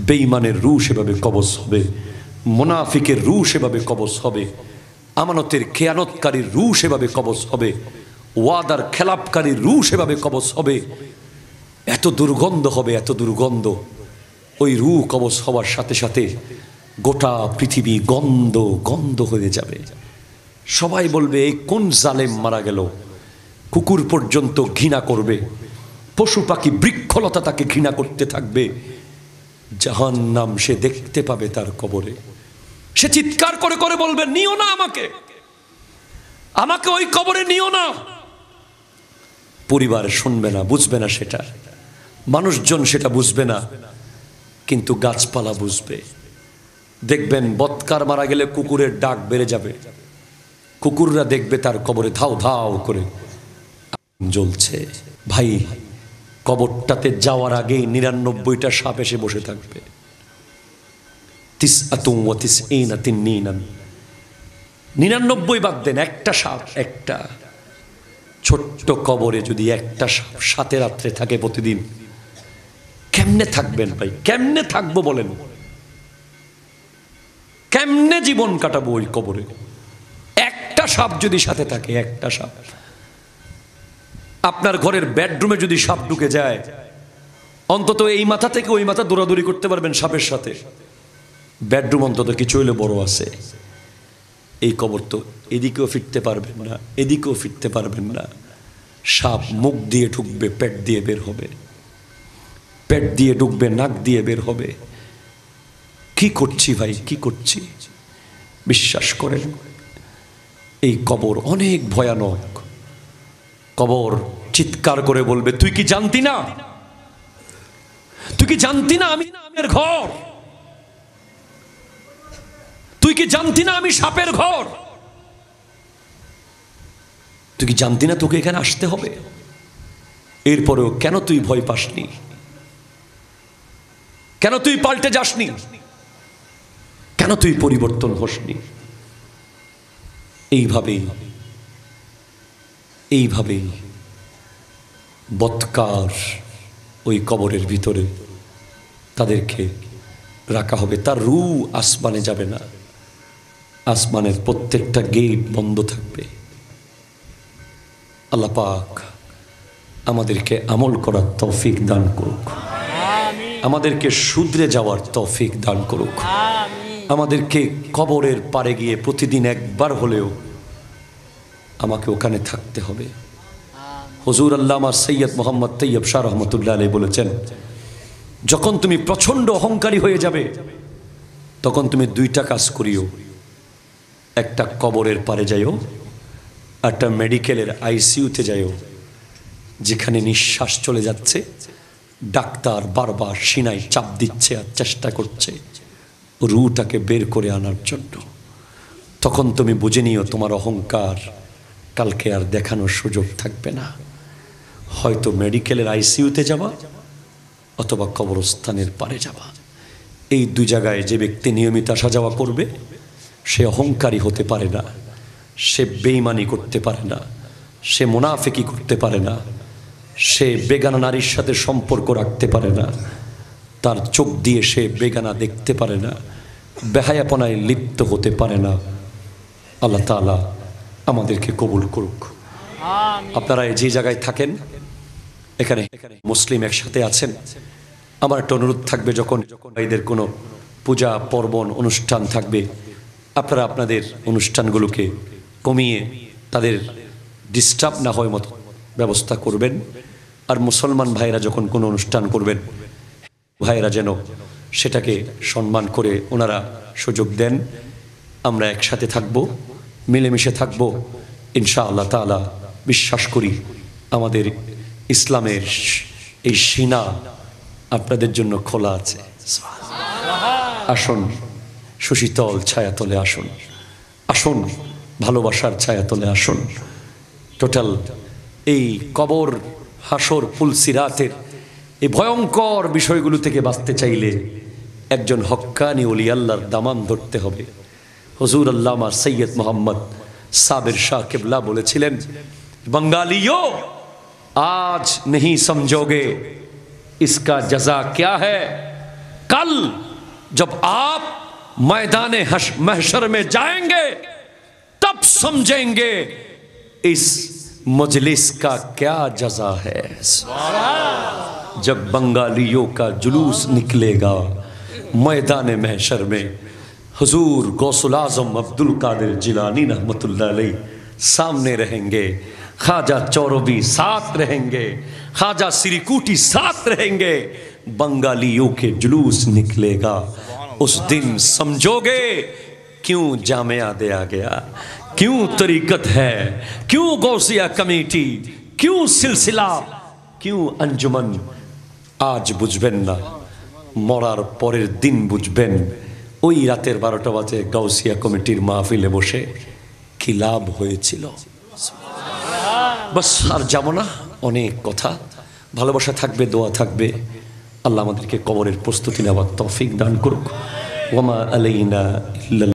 বেঈমানের রূহ সেভাবে কবজ হবে, মুনাফিকের রূহ সেভাবে কবজ হবে, আমানতের খেয়ানতকারীর রূহ সেভাবে কবজ হবে, ওয়াদার খেলাপকারীর রূহ সেভাবে কবজ হবে। এত দুর্গন্ধ হবে, এত দুর্গন্ধ। ওই রূহ কবজ হওয়ার সাথে সাথে গোটা পৃথিবী গন্ধ গন্ধ হয়ে যাবে। সবাই বলবে এই কোন জালেম মারা গেল। কুকুর পর্যন্ত ঘৃণা করবে, পশু পাখি বৃক্ষলতা তাকে ঘৃণা করতে থাকবে। জাহান্নাম সে দেখতে পাবে তার কবরে। সে চিৎকার করে করে বলবে, নিও না আমাকে, আমাকে ওই কবরে নিও না। পরিবার শুনবে না, বুঝবে না, সেটা মানুষজন সেটা বুঝবে না, কিন্তু গাছপালা বুঝবে। দেখবেন বৎকার মারা গেলে কুকুরের ডাক বেড়ে যাবে, কুকুররা দেখবে তার কবরে ধাও ধাও করে জ্বলছে। ভাই, কবরটাতে যাওয়ার আগে 99টা সাপ এসে বসে থাকবে। 99 বাদ দেন, একটা সাপ, একটা ছোট্ট কবরে যদি একটা সাপ সাথে রাত্রে থাকে প্রতিদিন, কেমনে থাকবেন ভাই? কেমনে থাকবো বলেন? কেমনে জীবন কাটাবো ওই কবরে? একটা সাপ যদি সাথে থাকে, একটা সাপ। আপনার ঘরের বেডরুমে যদি সাপ ঢুকে যায়, অন্তত এই মাথা থেকে ওই মাথা দৌড়াদৌড়ি করতে পারবেন সাপের সাথে। বেডরুম অন্তত কিছু হইলে বড় আছে। এই কবর তো এদিকেও ফিরতে পারবেন না, এদিকেও ফিরতে পারবেন না। সাপ মুখ দিয়ে ঢুকবে, পেট দিয়ে বের হবে, পেট দিয়ে ঢুকবে, নাক দিয়ে বের হবে। কি করছি ভাই, কি করছি? বিশ্বাস করেন, এই কবর অনেক ভয়ানক। কবর চিৎকার করে বলবে, তুই কি জানতি না? তুই কি জানতি না আমি নামের ঘর? তুই কি জানতি না আমি সাপের ঘর? তুই কি জানতি না তোকে এখানে আসতে হবে? এরপরেও কেন তুই ভয় পাসনি? কেন তুই পাল্টে যাসনি? কেন তুই পরিবর্তন হসনি? এইভাবেই বৎকার ওই কবরের ভিতরে তাদেরকে রাখা হবে। তার রূহ আসমানে যাবে না, আসমানের প্রত্যেকটা গেট বন্ধ থাকবে। আল্লাহ পাক আমাদেরকে আমল করার তৌফিক দান করুক, আমাদেরকে শুধরে যাওয়ার তৌফিক দান করুক, আমাদেরকে কবরের পারে গিয়ে প্রতিদিন একবার হলেও আমাকে ওখানে থাকতে হবে। হুজুর আল্লামা সৈয়দ মোহাম্মদ তৈয়ব শাহ রহমতুল্লাহ আলাইহি বলেছেন, যখন তুমি প্রচন্ড অহংকারী হয়ে যাবে তখন তুমি দুইটা কাজ করিও। একটা কবরের পারে যাইও, একটা মেডিকেলের আইসিইউতে যাইও, যেখানে নিঃশ্বাস চলে যাচ্ছে, ডাক্তার বারবার সিনায় চাপ দিচ্ছে আর চেষ্টা করছে রুহটাকে বের করে আনার জন্য। তখন তুমি বুঝে নিও তোমার অহংকার কালকে আর দেখানোর সুযোগ থাকবে না। হয়তো মেডিকেলের আইসিইউতে যাবা অথবা কবরস্থানের পারে যাবা। এই দুই জায়গায় যে ব্যক্তি নিয়মিত আসা যাওয়া করবে সে অহংকারী হতে পারে না, সে বেঈমানি করতে পারে না, সে মুনাফিকি করতে পারে না, সে বেগানা নারীর সাথে সম্পর্ক রাখতে পারে না, তার চোখ দিয়ে সে বেগানা দেখতে পারে না, বেহায়াপনায় লিপ্ত হতে পারে না। আল্লাহ তাআলা আমাদেরকে কবুল করুক। আপনারা যে জায়গায় থাকেন এখানে মুসলিম একসাথে আছেন, আমার একটা অনুরোধ থাকবে, যখন ভাইদের কোনো পূজা পার্বণ অনুষ্ঠান থাকবে আপনারা আপনাদের অনুষ্ঠানগুলোকে কমিয়ে তাদের ডিস্টার্ব না হয় মতো ব্যবস্থা করবেন। আর মুসলমান ভাইরা যখন কোনো অনুষ্ঠান করবেন ভাইরা যেন সেটাকে সম্মান করে ওনারা সুযোগ দেন। আমরা একসাথে থাকব, মিলেমিশে থাকব ইনশাআল্লাহ তাআলা। বিশ্বাস করি আমাদের ইসলামের এই সিনা আপনাদের জন্য খোলা আছে। আসুন সুশীতল ছায়াতলে আসুন, আসুন ভালোবাসার ছায়াতলে আসুন। টোটাল এই কবর, হাসর, পুলসিরাতের এই ভয়ঙ্কর বিষয়গুলো থেকে বাঁচতে চাইলে একজন হক্কানি ওলি আল্লাহর দামান ধরতে হবে। হুজুর আল্লামা সৈয়দ মোহাম্মদ সাবের শাহ কিবলা বলেছিলেন, बंगालियों आज नहीं समझोगे इसका जजा क्या है, कल जब आप मैदान महशर में जाएंगे तब समझेंगे इस मजलिस का क्या जजा है। जब बंगालियों का जुलूस निकलेगा मैदान महशर में, हुजूर गौसुल आज़म अब्दुल कादिर जिलानी रहमतुल्लाह अलैह सामने रहेंगे, ख्वाजा चौरबी साथ रहेंगे, ख्वाजा सिरिकुटी साथ रहेंगे, बंगालियों के जुलूस निकलेगा। उस दिन समझोगे क्यों जामिया दिया गया, क्यों तरीकत है, क्यों गौसिया कमेटी, क्यों सिलसिला, क्यों अंजुमन। आज बुझबेन ना, मरार परेर दिन बुझबेन। ওই রাতের 12টা বাজে গাউসিয়া কমিটির মাহফিলে বসে কি লাভ হয়েছিল। বাস আর যাব না, অনেক কথা। ভালোবাসা থাকবে, দোয়া থাকবে। আল্লাহ আমাদেরকে কবরের প্রস্তুতি নেওয়ার তৌফিক দান করুক। ওয়া মা আলাইনা ইল্লা